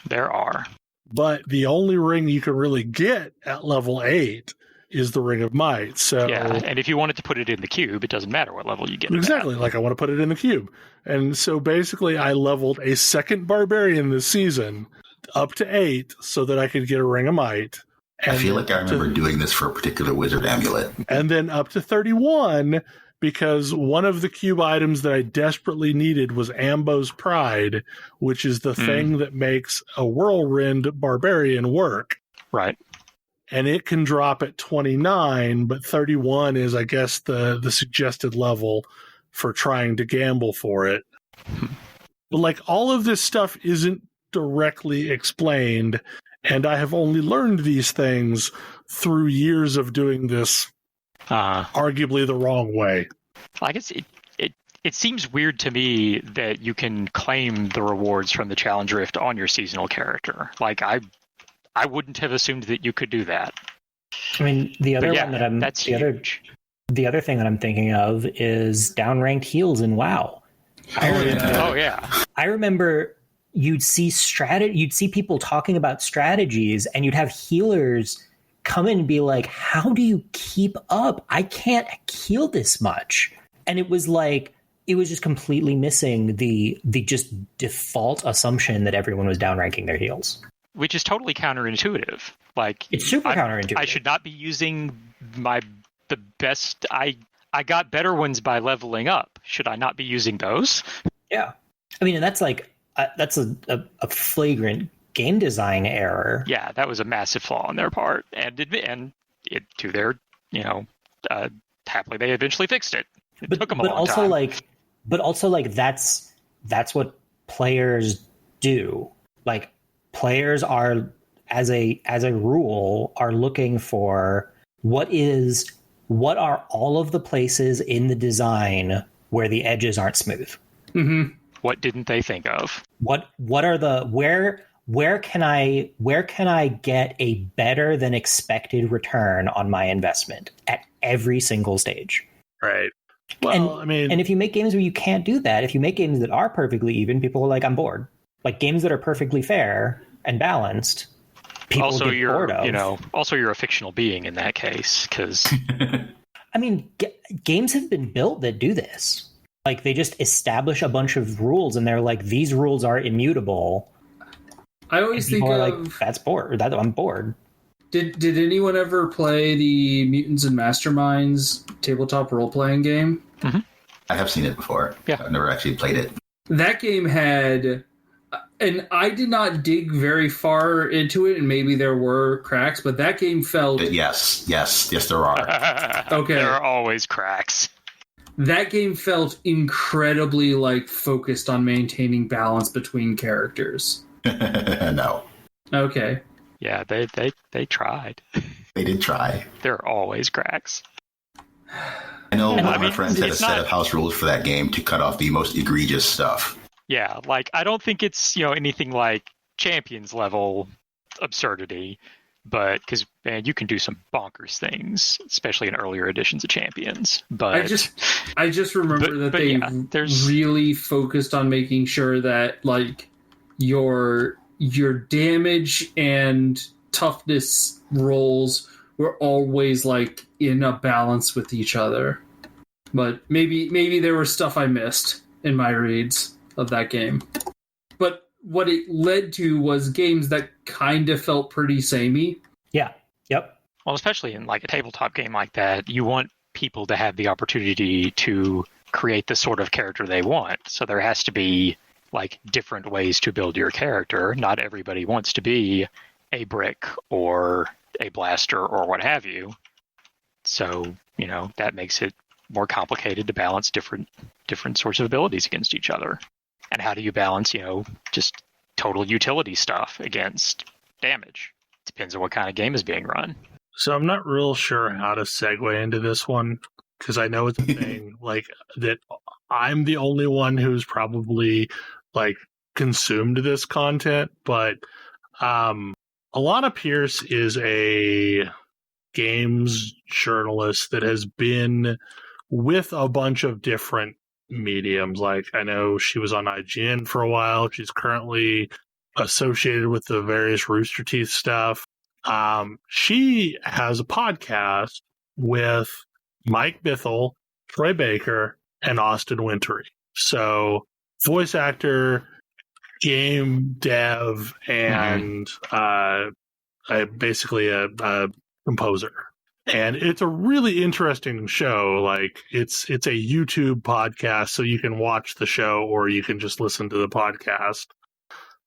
There are. But the only ring you can really get at level 8 is the Ring of Might. So yeah, and if you wanted to put it in the cube, it doesn't matter what level you get. Exactly, like I want to put it in the cube. And so basically I leveled a second Barbarian this season up to 8 so that I could get a Ring of Might. And I feel like I remember doing this for a particular wizard amulet. And then up to 31 because one of the cube items that I desperately needed was Ambo's Pride, which is the thing that makes a Whirlwind Barbarian work. Right. And it can drop at 29, but 31 is, I guess, the suggested level for trying to gamble for it. But like all of this stuff isn't directly explained, and I have only learned these things through years of doing this arguably the wrong way. I guess it seems weird to me that you can claim the rewards from the challenge rift on your seasonal character. Like I wouldn't have assumed that you could do that. I mean, the other thing that I'm thinking of is downranked heals in WoW. I remember you'd see people talking about strategies, and you'd have healers come in and be like, "How do you keep up? I can't heal this much." And it was just completely missing the just default assumption that everyone was downranking their heals. Which is totally counterintuitive. Like, it's super counterintuitive. I should not be using the best. I got better ones by leveling up. Should I not be using those? Yeah, I mean, and that's like that's a flagrant game design error. Yeah, that was a massive flaw on their part, and to their happily they eventually fixed it. It took them a long time. But also that's what players do. Like, players are, as a rule, are looking for what are all of the places in the design where the edges aren't smooth. Mm-hmm. What didn't they think of? What are the where can I get a better than expected return on my investment at every single stage? Right. Well, and if you make games where you can't do that, if you make games that are perfectly even, people are like, I'm bored. Like, games that are perfectly fair and balanced, people also get bored of. Also, you're a fictional being in that case, because I mean, games have been built that do this. Like, they just establish a bunch of rules, and they're like, these rules are immutable. I always think of like, that's bored. I'm bored. Did anyone ever play the Mutants and Masterminds tabletop role-playing game? Mm-hmm. I have seen it before. Yeah. I've never actually played it. That game had, and I did not dig very far into it, and maybe there were cracks, but that game felt... Yes, there are. Okay. There are always cracks. That game felt incredibly, focused on maintaining balance between characters. No. Okay. Yeah, they tried. They did try. There are always cracks. I know one of my friends had a set of house rules for that game to cut off the most egregious stuff. Yeah, I don't think it's, anything like Champions level absurdity, but because, man, you can do some bonkers things, especially in earlier editions of Champions. But I just remember that they really focused on making sure that, your damage and toughness rolls were always in a balance with each other. But maybe there was stuff I missed in my reads of that game. But what it led to was games that kind of felt pretty samey. Yeah. Yep. Well, especially in a tabletop game like that, you want people to have the opportunity to create the sort of character they want. So there has to be different ways to build your character. Not everybody wants to be a brick or a blaster or what have you. So, that makes it more complicated to balance different sorts of abilities against each other. And how do you balance, just total utility stuff against damage? Depends on what kind of game is being run. So I'm not real sure how to segue into this one, because I know it's a thing that I'm the only one who's probably consumed this content, but Alana Pierce is a games journalist that has been with a bunch of different mediums. I know she was on IGN for a while. She's currently associated with the various Rooster Teeth stuff. She has a podcast with Mike Bithell, Troy Baker, and Austin Wintory. So voice actor, game dev, and basically a composer. And it's a really interesting show. It's a YouTube podcast, so you can watch the show or you can just listen to the podcast.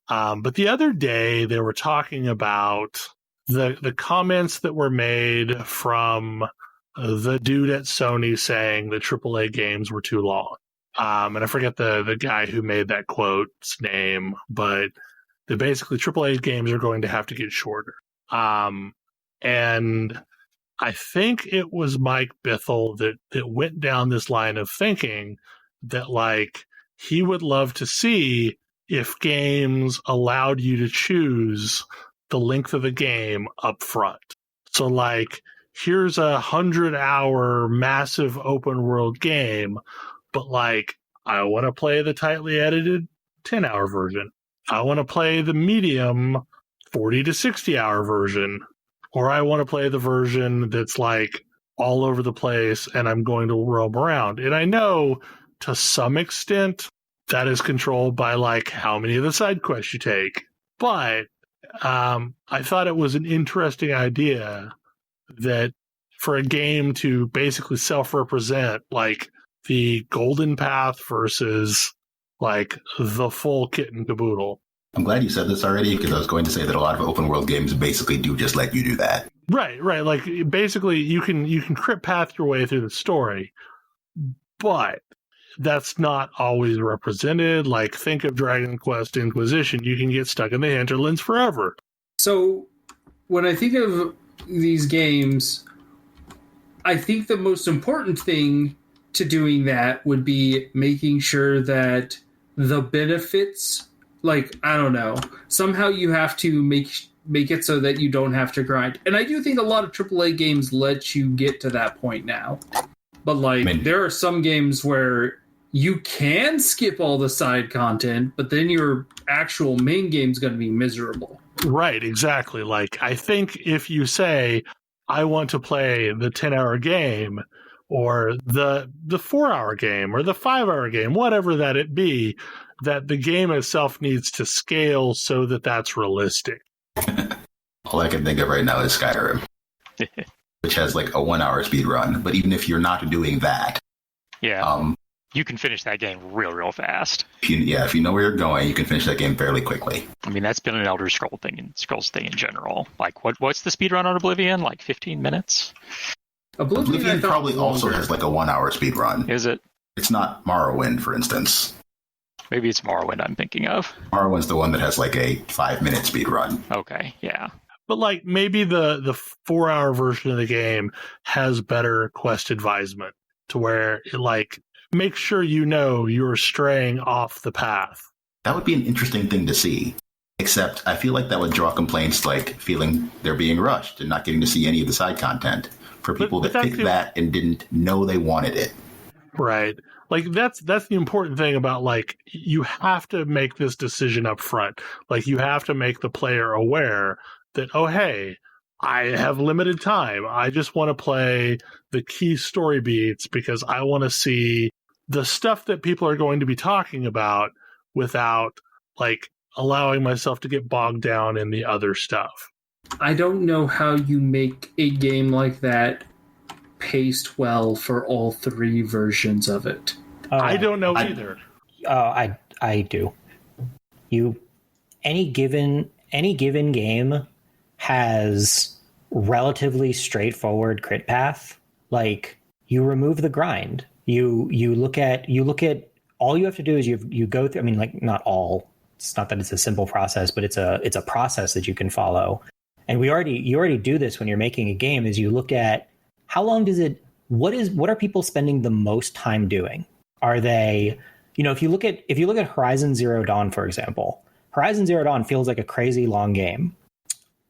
But the other day they were talking about the comments that were made from the dude at Sony saying the AAA games were too long. And I forget the guy who made that quote's name, but basically AAA games are going to have to get shorter. And I think it was Mike Bithell that went down this line of thinking that he would love to see if games allowed you to choose the length of the game up front. So here's a 100-hour massive open world game, but I want to play the tightly edited 10-hour version. I want to play the medium 40 to 60-hour version. Or I want to play the version that's all over the place and I'm going to roam around. And I know to some extent that is controlled by like how many of the side quests you take. But I thought it was an interesting idea that for a game to basically self-represent like the golden path versus like the full kit and caboodle. I'm glad you said this already, because I was going to say that a lot of open world games basically do just let you do that. Right. Like basically you can crit path your way through the story, but that's not always represented. Like think of Dragon Quest Inquisition, you can get stuck in the hinterlands forever. So when I think of these games, I think the most important thing to doing that would be making sure that the benefits, like, I don't know, somehow you have to make it so that you don't have to grind. And I do think a lot of AAA games let you get to that point now. But, like, there are some games where you can skip all the side content, but then your actual main game's going to be miserable. Right, exactly. Like, I think if you say, I want to play the 10-hour game, or the 4-hour game, or the 5-hour game, whatever that it be, that the game itself needs to scale so that that's realistic. All I can think of right now is Skyrim, which has like a 1-hour speed run. But even if you're not doing that, you can finish that game real fast. If you know where you're going, you can finish that game fairly quickly. I mean, that's been an Elder Scrolls thing in general. Like, what's the speed run on Oblivion? Like 15 minutes? Oblivion probably also has like a 1-hour speed run. Is it? It's not Morrowind, for instance. Maybe it's Morrowind I'm thinking of. Morrowind's the one that has like a 5-minute speed run. Okay, yeah. But like maybe the 4-hour version of the game has better quest advisement to where it like makes sure you know you're straying off the path. That would be an interesting thing to see. Except I feel like that would draw complaints like feeling they're being rushed and not getting to see any of the side content for people that picked that and didn't know they wanted it. Right. Like that's the important thing about like you have to make this decision up front. Like you have to make the player aware that, oh hey, I have limited time. I just want to play the key story beats because I want to see the stuff that people are going to be talking about without like allowing myself to get bogged down in the other stuff. I don't know how you make a game like that paced well for all three versions of it. I don't know either. I do. Any given game has relatively straightforward crit path. Like you remove the grind. You look at all you have to do is you go through. I mean, like not all. It's not that it's a simple process, but it's a process that you can follow. And you already do this when you're making a game. Is you look at how long does it. What are people spending the most time doing? Are they, if you look at Horizon Zero Dawn, for example, Horizon Zero Dawn feels like a crazy long game.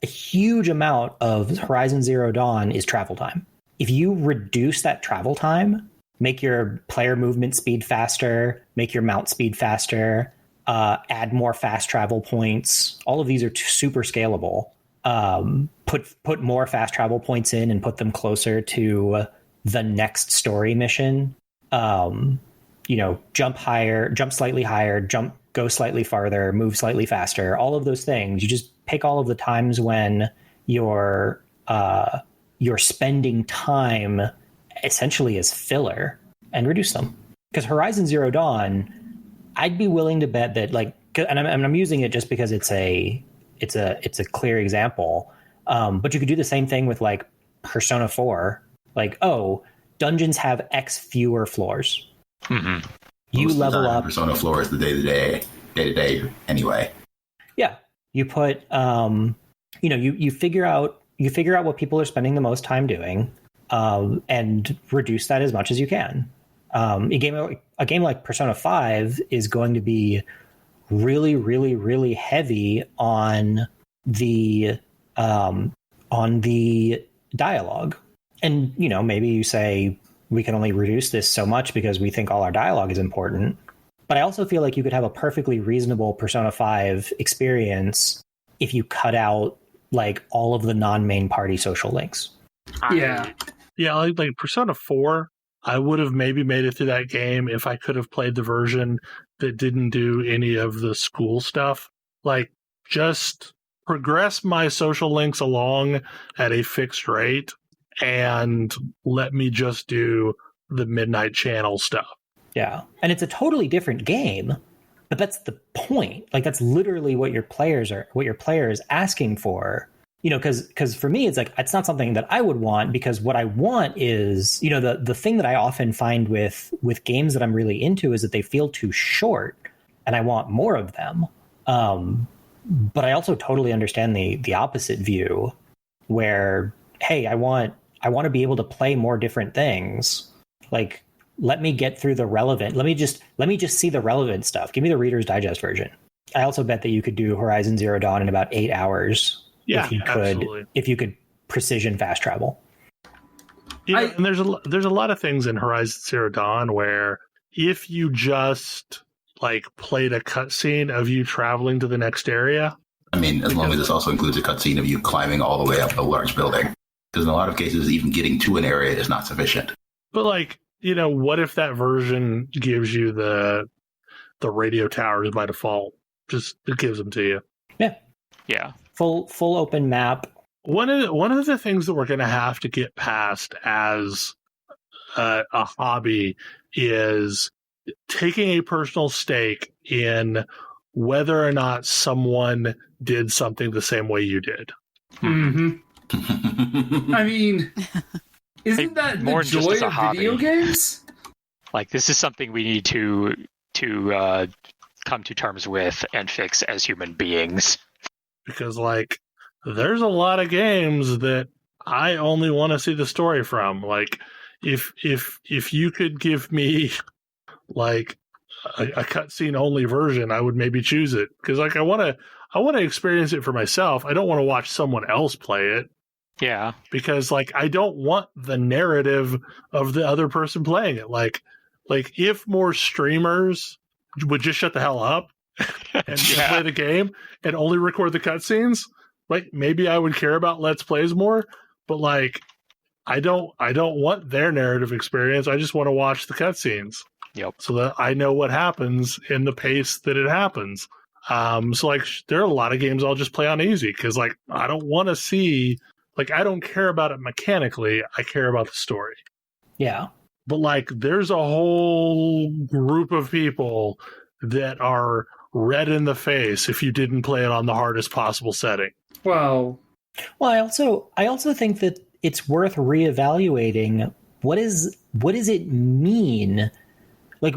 A huge amount of Horizon Zero Dawn is travel time. If you reduce that travel time, make your player movement speed faster, make your mount speed faster, add more fast travel points. All of these are super scalable. Put more fast travel points in and put them closer to the next story mission. Jump higher, jump slightly higher, go slightly farther, move slightly faster, all of those things. You just pick all of the times when you're spending time essentially as filler and reduce them. Because Horizon Zero Dawn, I'd be willing to bet that and I'm using it just because it's a clear example. But you could do the same thing with like Persona 4. Like, dungeons have X fewer floors. Mm-hmm. You Most level up. Persona 4 is the day to day anyway. Yeah, you put you figure out what people are spending the most time doing, and reduce that as much as you can. A game like Persona 5 is going to be really, really, really heavy on the dialogue, and maybe you say, we can only reduce this so much because we think all our dialogue is important. But I also feel like you could have a perfectly reasonable Persona 5 experience if you cut out like all of the non-main party social links. Yeah. Yeah, like Persona 4, I would have maybe made it through that game if I could have played the version that didn't do any of the school stuff. Like, just progress my social links along at a fixed rate and let me just do the Midnight Channel stuff. Yeah. And it's a totally different game, but that's the point. Like, that's literally what your player is asking for. You know, because for me, it's like, it's not something that I would want, because what I want is, you know, the thing that I often find with games that I'm really into is that they feel too short, and I want more of them. But I also totally understand the opposite view, where, hey, I want to be able to play more different things. Like, let me get through the relevant. Let me just see the relevant stuff. Give me the Reader's Digest version. I also bet that you could do Horizon Zero Dawn in about 8 hours. Yeah, if you could precision fast travel. Yeah, and there's a lot of things in Horizon Zero Dawn where if you just like played a cutscene of you traveling to the next area. I mean, as long as this also includes a cutscene of you climbing all the way up a large building, because in a lot of cases, even getting to an area is not sufficient. But like, you know, what if that version gives you the radio towers by default? Just it gives them to you. Yeah. Full open map. One of the things that we're going to have to get past as a hobby is taking a personal stake in whether or not someone did something the same way you did. Mm-hmm. I mean, isn't that more the than just joy as a of video hobby. games? Like, this is something we need to come to terms with and fix as human beings. Because, like, there's a lot of games that I only want to see the story from. Like, if you could give me like a cutscene only version, I would maybe choose it, because like I want to experience it for myself. I don't want to watch someone else play it. Yeah, because like I don't want the narrative of the other person playing it. Like if more streamers would just shut the hell up and play the game and only record the cutscenes, like maybe I would care about Let's Plays more. But like I don't want their narrative experience. I just want to watch the cutscenes. Yep. So that I know what happens in the pace that it happens. So like there are a lot of games I'll just play on easy, because like I don't want to see, like I don't care about it mechanically. I care about the story. Yeah. But like there's a whole group of people that are red in the face if you didn't play it on the hardest possible setting. Well, I also think that it's worth reevaluating what does it mean? Like,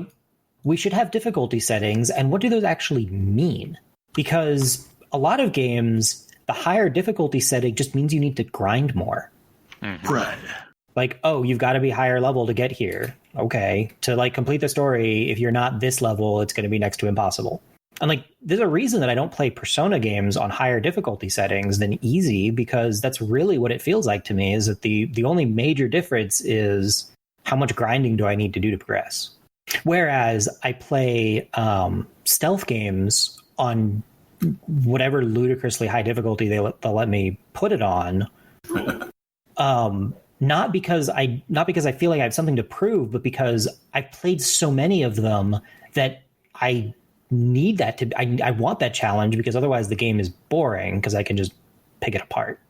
we should have difficulty settings, and what do those actually mean? Because a lot of games, the higher difficulty setting just means you need to grind more. Mm-hmm. Right. Like, oh, you've got to be higher level to get here. Okay. To like complete the story, if you're not this level, it's going to be next to impossible. And like, there's a reason that I don't play Persona games on higher difficulty settings than easy, because that's really what it feels like to me, is that the only major difference is how much grinding do I need to do to progress. Whereas I play stealth games on whatever ludicrously high difficulty they'll let me put it on. Not because I feel like I have something to prove, but because I've played so many of them that I need that I want that challenge, because otherwise the game is boring because I can just pick it apart.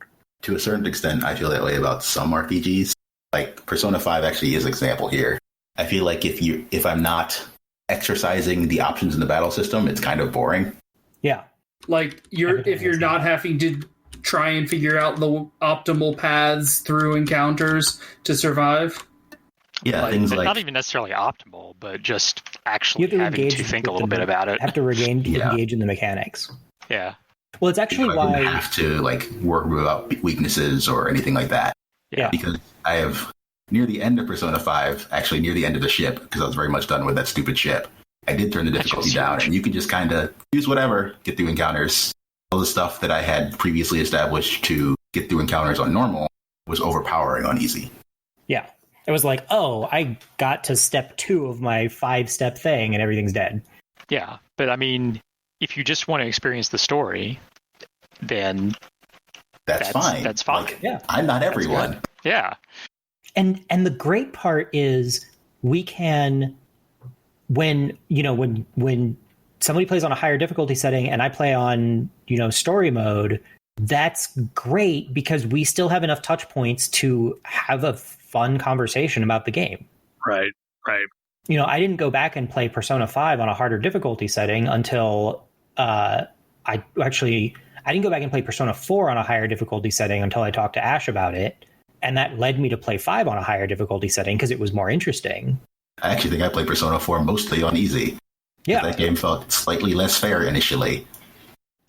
To a certain extent, I feel that way about some RPGs. Like Persona 5 actually is an example here. I feel like if I'm not exercising the options in the battle system, it's kind of boring. Yeah. Like if you're not having to try and figure out the optimal paths through encounters to survive. Yeah, things like not even necessarily optimal, but just actually having to think a little bit about it. Have to engage in the mechanics. Yeah. Well, it's actually why I didn't have to like work about weaknesses or anything like that. Yeah. Because I have near the end of Persona 5, actually near the end of the ship, because I was very much done with that stupid ship, I did turn the difficulty down, and you can just kind of use whatever, get through encounters. All the stuff that I had previously established to get through encounters on normal was overpowering on easy. Yeah. It was like, oh, I got to step 2 of my 5-step thing and everything's dead. Yeah, but I mean, if you just want to experience the story, then that's fine. That's fine. Like, yeah. I'm not everyone. Yeah. And the great part is we can, when somebody plays on a higher difficulty setting and I play on, story mode, that's great because we still have enough touch points to have a fun conversation about the game. Right. I didn't go back and play Persona 5 on a harder difficulty setting until I didn't go back and play Persona 4 on a higher difficulty setting until I talked to Ash about it. And that led me to play 5 on a higher difficulty setting because it was more interesting. I actually think I played Persona 4 mostly on easy. Yeah. That game felt slightly less fair initially.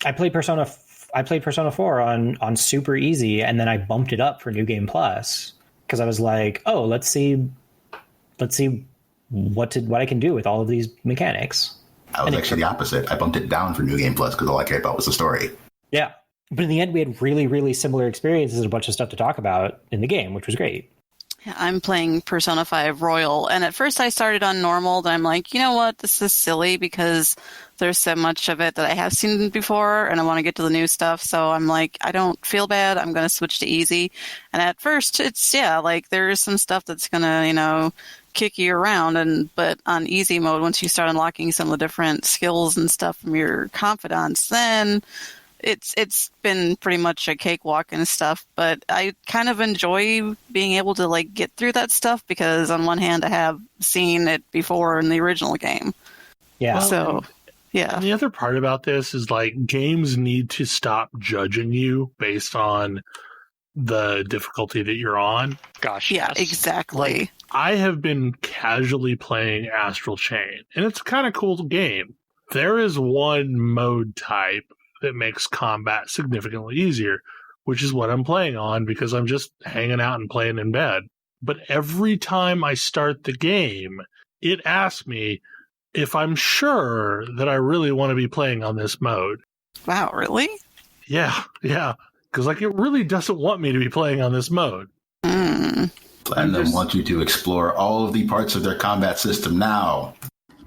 I played Persona 4 on super easy, and then I bumped it up for New Game Plus because I was like, oh, let's see what I can do with all of these mechanics. I was actually the opposite. I bumped it down for New Game Plus because all I cared about was the story. Yeah. But in the end, we had really, really similar experiences and a bunch of stuff to talk about in the game, which was great. I'm playing Persona 5 Royal, and at first I started on normal, then I'm like, you know what, this is silly because there's so much of it that I have seen before, and I want to get to the new stuff, so I'm like, I don't feel bad, I'm going to switch to easy. And at first, it's, there is some stuff that's going to, kick you around, but on easy mode, once you start unlocking some of the different skills and stuff from your confidants, then it's been pretty much a cakewalk and stuff, but I kind of enjoy being able to get through that stuff because on one hand I have seen it before in the original game. Yeah. So, yeah. And the other part about this is games need to stop judging you based on the difficulty that you're on. Gosh. Yeah, yes. exactly. I have been casually playing Astral Chain, and it's a kind of cool game. There is one mode type that makes combat significantly easier, which is what I'm playing on because I'm just hanging out and playing in bed. But every time I start the game, it asks me if I'm sure that I really want to be playing on this mode. Wow, really? Yeah. Because it really doesn't want me to be playing on this mode. Platinum wants you to explore all of the parts of their combat system now.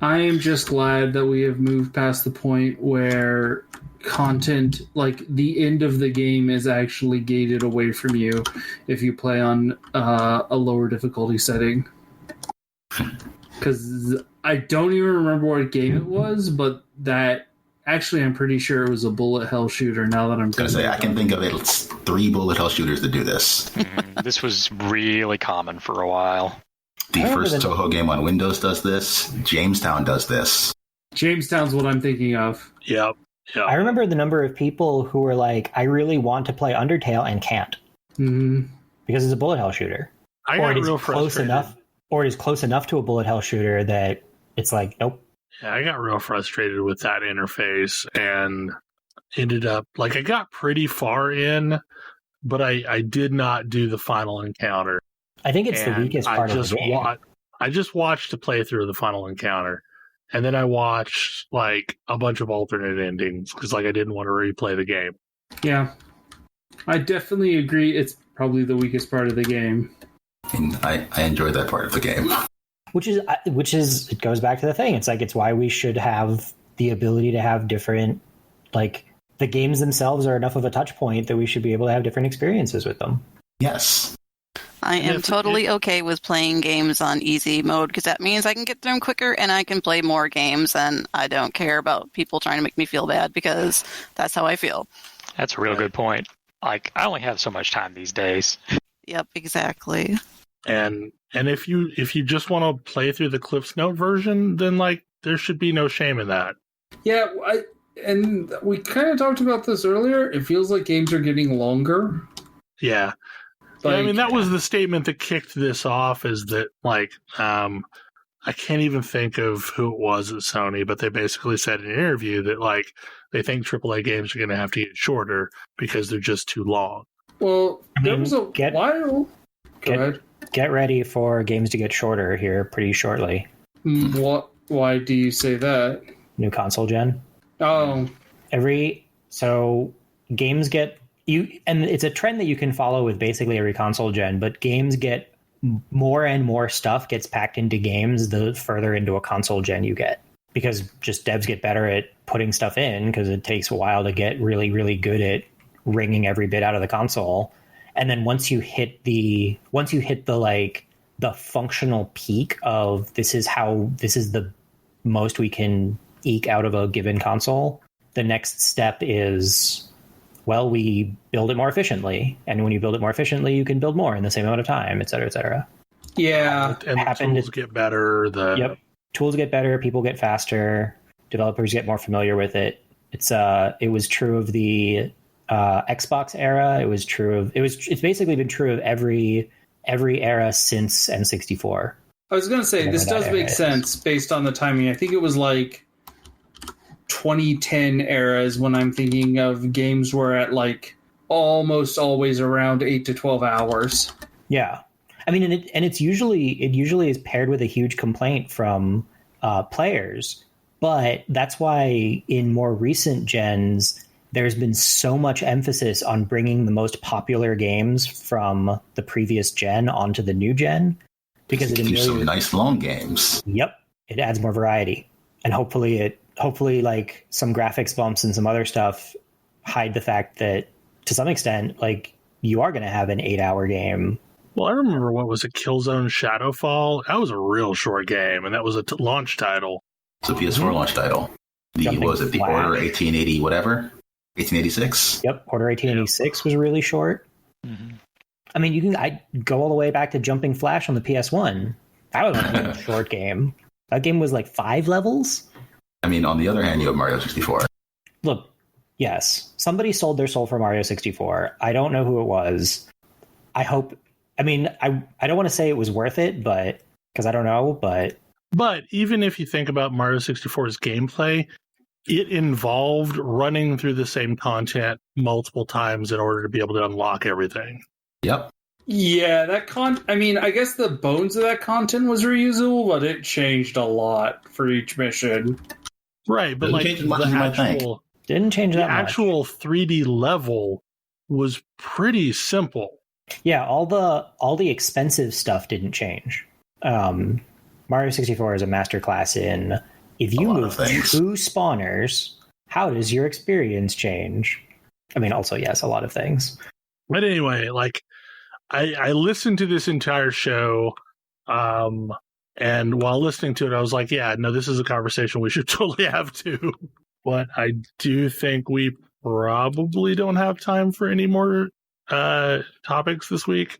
I am just glad that we have moved past the point where content, the end of the game, is actually gated away from you if you play on a lower difficulty setting. Because I don't even remember what game it was, but actually I'm pretty sure it was a bullet hell shooter now that I'm going to say, I can think of it's 3 bullet hell shooters that do this. This was really common for a while. The first Toho game on Windows does this. Jamestown does this. Jamestown's what I'm thinking of. Yep. I remember the number of people who were like, I really want to play Undertale and can't. Mm-hmm. Because it's a bullet hell shooter. Or it is close enough to a bullet hell shooter that it's like, nope. Yeah, I got real frustrated with that interface and ended up, I got pretty far in, but I did not do the final encounter. I think it's the weakest part of the game. I just watched a playthrough of the final encounter, and then I watched a bunch of alternate endings because I didn't want to replay the game. Yeah, I definitely agree. It's probably the weakest part of the game. And I enjoyed that part of the game. Which is it goes back to the thing. It's why we should have the ability to have different, the games themselves are enough of a touch point that we should be able to have different experiences with them. Yes. I am totally okay with playing games on easy mode because that means I can get through them quicker and I can play more games, and I don't care about people trying to make me feel bad because that's how I feel. That's a real good point. I only have so much time these days. Yep, exactly. And if you just want to play through the Cliff's Note version, then there should be no shame in that. Yeah, and we kind of talked about this earlier. It feels like games are getting longer. Yeah. That was the statement that kicked this off, is that, I can't even think of who it was at Sony, but they basically said in an interview that, they think AAA games are going to have to get shorter because they're just too long. Well, there was a while. Go ahead. Get ready for games to get shorter here pretty shortly. Why do you say that? New console gen. Oh. Games get... and it's a trend that you can follow with basically every console gen, but games get more and more stuff gets packed into games the further into a console gen you get, because just devs get better at putting stuff in because it takes a while to get really, really good at wringing every bit out of the console. And then once you hit the like the functional peak of this is the most we can eke out of a given console, the next step is, well, we build it more efficiently. And when you build it more efficiently, you can build more in the same amount of time, et cetera, et cetera. Yeah. And the tools get better. Yep. Tools get better, people get faster, developers get more familiar with it. It was true of the Xbox era. It's basically been true of every era since N64. I was going to say, this does make sense based on the timing. I think it was like 2010 era is when I'm thinking of games were at like almost always around 8 to 12 hours. Yeah. I mean, it usually is paired with a huge complaint from players, but that's why in more recent gens, there's been so much emphasis on bringing the most popular games from the previous gen onto the new gen, because it keeps some nice long games. Yep, it adds more variety, and hopefully like some graphics bumps and some other stuff hide the fact that to some extent, like, you are going to have an 8-hour game. Well, I remember what was it, Killzone Shadowfall? That was a real short game, and that was a launch title. It's a PS4 launch title. The Order 1880 whatever? 1886? Yep, Order 1886 was really short. Mm-hmm. I mean, I go all the way back to Jumping Flash on the PS1. That was a short game. That game was like 5 levels. I mean, on the other hand, you have Mario 64. Look, yes, somebody sold their soul for Mario 64. I don't know who it was. I don't want to say it was worth it, but because I don't know, but even if you think about Mario 64's gameplay, it involved running through the same content multiple times in order to be able to unlock everything. Yep. Yeah, I guess the bones of that content was reusable, but it changed a lot for each mission. Right, but like didn't change that much. The actual 3D level was pretty simple. Yeah, all the expensive stuff didn't change. Mario 64 is a masterclass in, if you move 2 spawners, how does your experience change? I mean, also, yes, a lot of things. But anyway, like, I listened to this entire show, and while listening to it, I was like, yeah, no, this is a conversation we should totally have too. But I do think we probably don't have time for any more topics this week.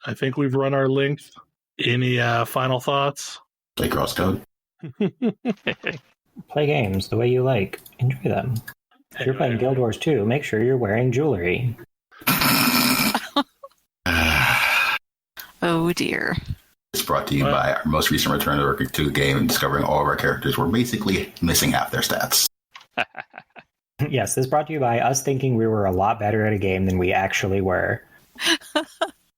I think we've run our length. Any final thoughts? Play crosscode. Play games the way you like. Enjoy them. If you're playing Guild Wars 2, make sure you're wearing jewelry. Oh dear. It's brought to you by our most recent return to the game and discovering all of our characters were basically missing half their stats. Yes, this is brought to you by us thinking we were a lot better at a game than we actually were.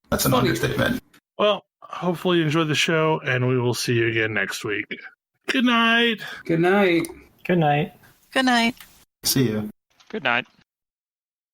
That's an understatement. Well, hopefully you enjoyed the show, and we will see you again next week. Good night. Good night. Good night. Good night. See you. Good night.